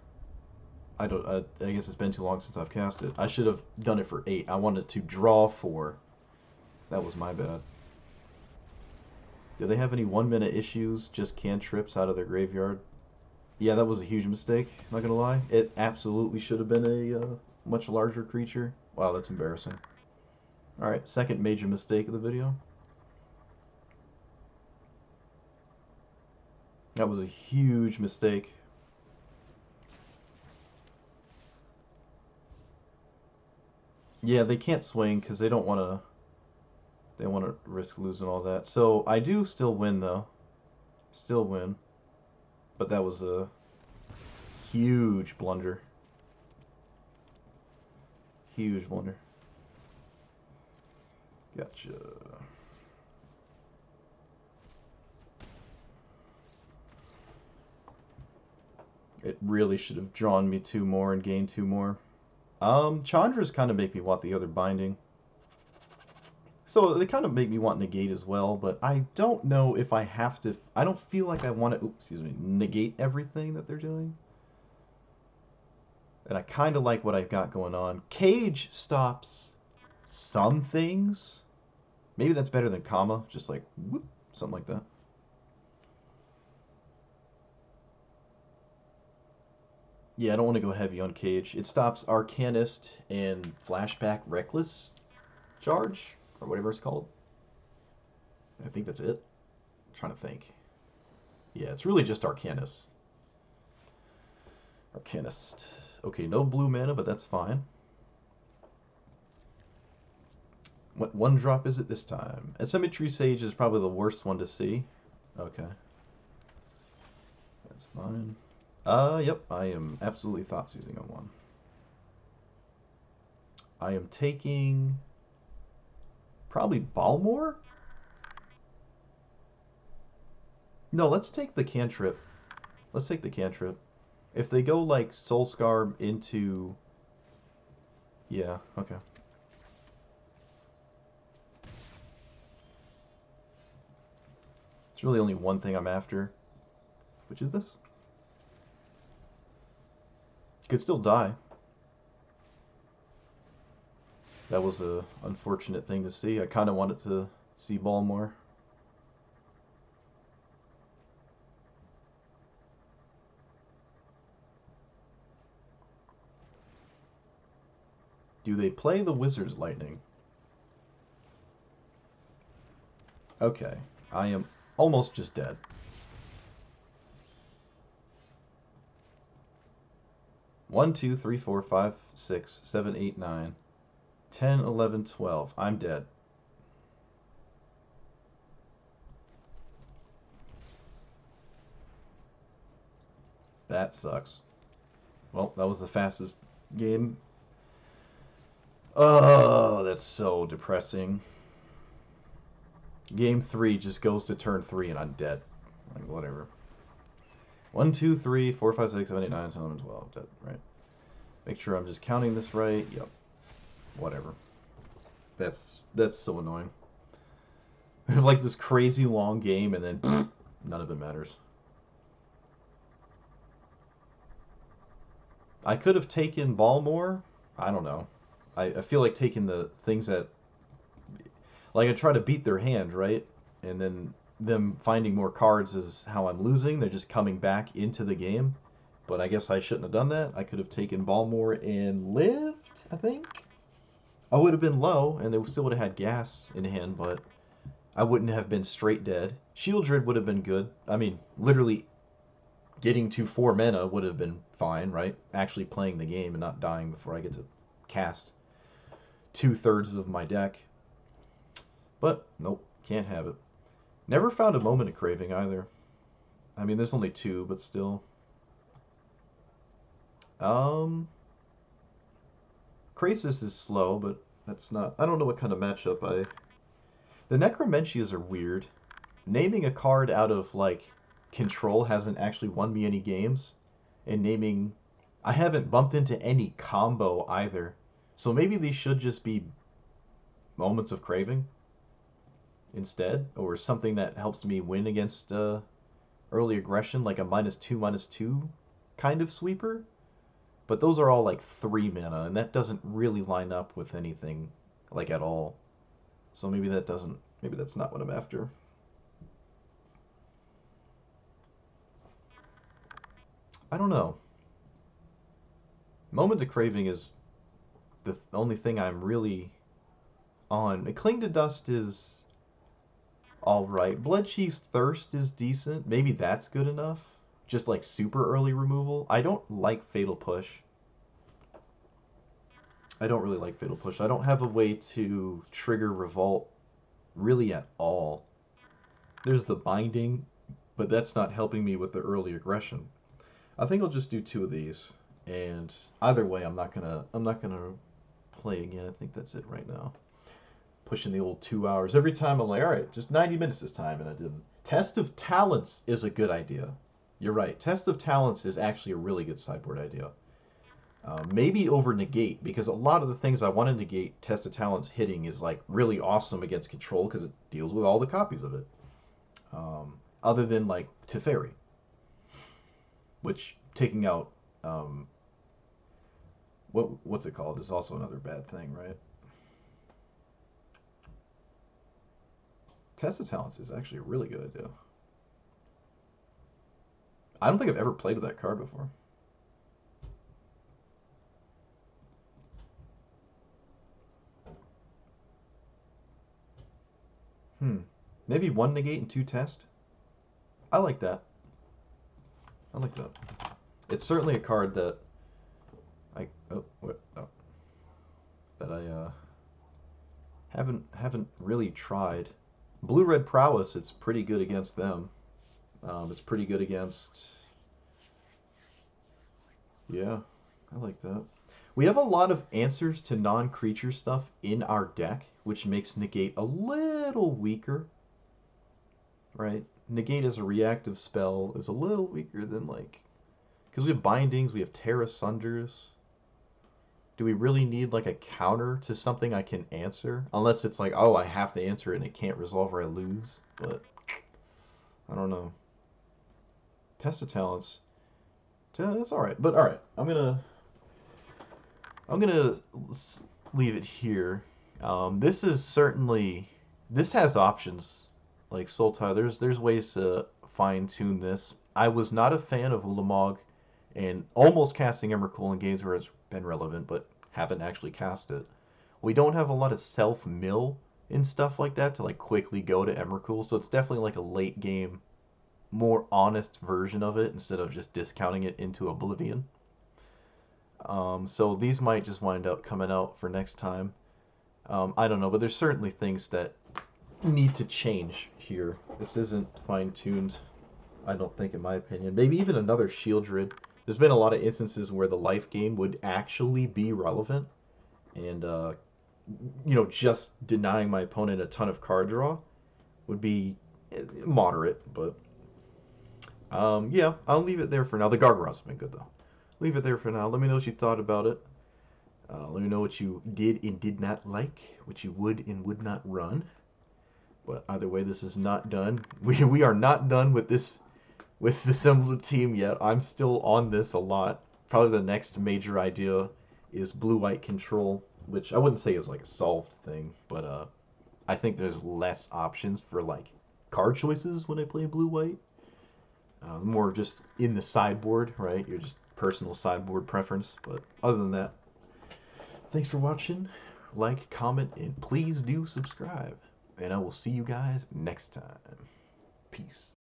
I guess it's been too long since I've cast it. I should have done it for 8. I wanted to draw 4. That was my bad. Do they have any 1-minute issues? Just cantrips out of their graveyard? Yeah, that was a huge mistake. Not gonna lie. It absolutely should have been a much larger creature. Wow, that's embarrassing. Alright, second major mistake of the video. That was a huge mistake. Yeah, they can't swing because they don't want to. They want to risk losing all that. So I do still win though. Still win. But that was a huge blunder. Huge blunder. Gotcha. It really should have drawn me 2 more and gained 2 more. Chandras kind of make me want the other binding. So they kind of make me want negate as well, but I don't know if I have to. I don't feel like I want to, negate everything that they're doing. And I kind of like what I've got going on. Cage stops some things. Maybe that's better than comma, just like whoop, something like that. Yeah, I don't want to go heavy on Cage. It stops Arcanist and Flashback Reckless Charge, or whatever it's called. I think that's it. I'm trying to think. Yeah, it's really just Arcanist. Arcanist. Okay, no blue mana, but that's fine. What 1-drop is it this time? Cemetery Sage is probably the worst one to see. Okay. That's fine. Yep, I am absolutely thought seizing on 1. I am taking probably Balmor? No, let's take the cantrip. Let's take the cantrip. If they go like Soul Scar into... Yeah, okay. It's really only one thing I'm after. Which is this? Could still die. That was a unfortunate thing to see. I kind of wanted to see ball more. Do they play the Wizard's Lightning? Okay. I am almost just dead. One, two, three, four, five, 6, 7, 8, 9, 10, 11, 12. I'm dead. That sucks. Well, that was the fastest game. Oh, that's so depressing. Game 3 just goes to turn 3 and I'm dead. Like, whatever. 1, 2, 3, 4, 5, 6, 7, 8, 9, 10, 11, 12. Dead, right. Make sure I'm just counting this right. Yep. Whatever. That's so annoying. It's like this crazy long game and then none of it matters. I could have taken ball more. I don't know. I feel like taking the things that... Like, I try to beat their hand, right? And then them finding more cards is how I'm losing. They're just coming back into the game. But I guess I shouldn't have done that. I could have taken ball more and lived, I think. I would have been low, and they still would have had gas in hand, but I wouldn't have been straight dead. Shieldred would have been good. I mean, literally getting to 4 mana would have been fine, right? Actually playing the game and not dying before I get to cast 2/3 of my deck. But, nope, can't have it. Never found a Moment of Craving either. I mean, there's only 2, but still. Krasis is slow, but that's not... I don't know what kind of matchup I... The Necromentias are weird. Naming a card out of, like, control hasn't actually won me any games. And naming... I haven't bumped into any combo either. So maybe these should just be Moments of Craving instead, or something that helps me win against early aggression, like a -2/-2 kind of sweeper. But those are all like 3 mana, and that doesn't really line up with anything like at all. So maybe that doesn't, maybe that's not what I'm after. I don't know. Moment of Craving is the only thing I'm really on. Cling to Dust is alright. Bloodchief's Thirst is decent. Maybe that's good enough. Just like super early removal. I don't like Fatal Push. I don't really like Fatal Push. I don't have a way to trigger Revolt really at all. There's the Binding, but that's not helping me with the early aggression. I think I'll just do 2 of these. And either way, I'm not gonna play again. I think that's it right now. Pushing the old 2 hours. Every time I'm like, all right, just 90 minutes this time, and I didn't. Test of Talents is a good idea. You're right. Test of Talents is actually a really good sideboard idea. Maybe over Negate, because a lot of the things I want to negate Test of Talents hitting is like really awesome against control because it deals with all the copies of it. Other than like Teferi, which taking out what's it called is also another bad thing, right? Test of Talents is actually a really good idea. I don't think I've ever played with that card before. Maybe 1 negate and 2 test? I like that. I like that. It's certainly a card that that I haven't really tried. Blue-red prowess, it's pretty good against them. It's pretty good against... Yeah, I like that. We have a lot of answers to non-creature stuff in our deck, which makes negate a little weaker, right? negate as a reactive spell is a little weaker than like, because we have bindings, we have Terra Sunders. Do we really need like a counter to something I can answer? Unless it's like, oh, I have to answer it and it can't resolve or I lose. But I don't know. Test of talents. That's all right. But all right, I'm gonna leave it here. This is certainly this has options like Sultai. There's ways to fine tune this. I was not a fan of Ulamog and almost casting Emrakul in games where it's been relevant, but haven't actually cast it. We don't have a lot of self mill and stuff like that to like quickly go to Emrakul, so it's definitely like a late game, more honest version of it instead of just discounting it into oblivion. So these might just wind up coming out for next time. I don't know, but there's certainly things that need to change here. This isn't fine tuned, I don't think, in my opinion. Maybe even another Shield Druid. There's been a lot of instances where the life game would actually be relevant, and just denying my opponent a ton of card draw would be moderate. But yeah, I'll leave it there for now. The Gargoyles have been good though. Leave it there for now. Let me know what you thought about it. Let me know what you did and did not like, what you would and would not run. But either way, this is not done. We are not done with the Semblance team yet. I'm still on this a lot. Probably the next major idea is blue-white control, which I wouldn't say is like a solved thing, but I think there's less options for like card choices when I play blue-white. More just in the sideboard, right? You're just personal sideboard preference. But other than that, thanks for watching. Like, comment, and please do subscribe. And I will see you guys next time. Peace.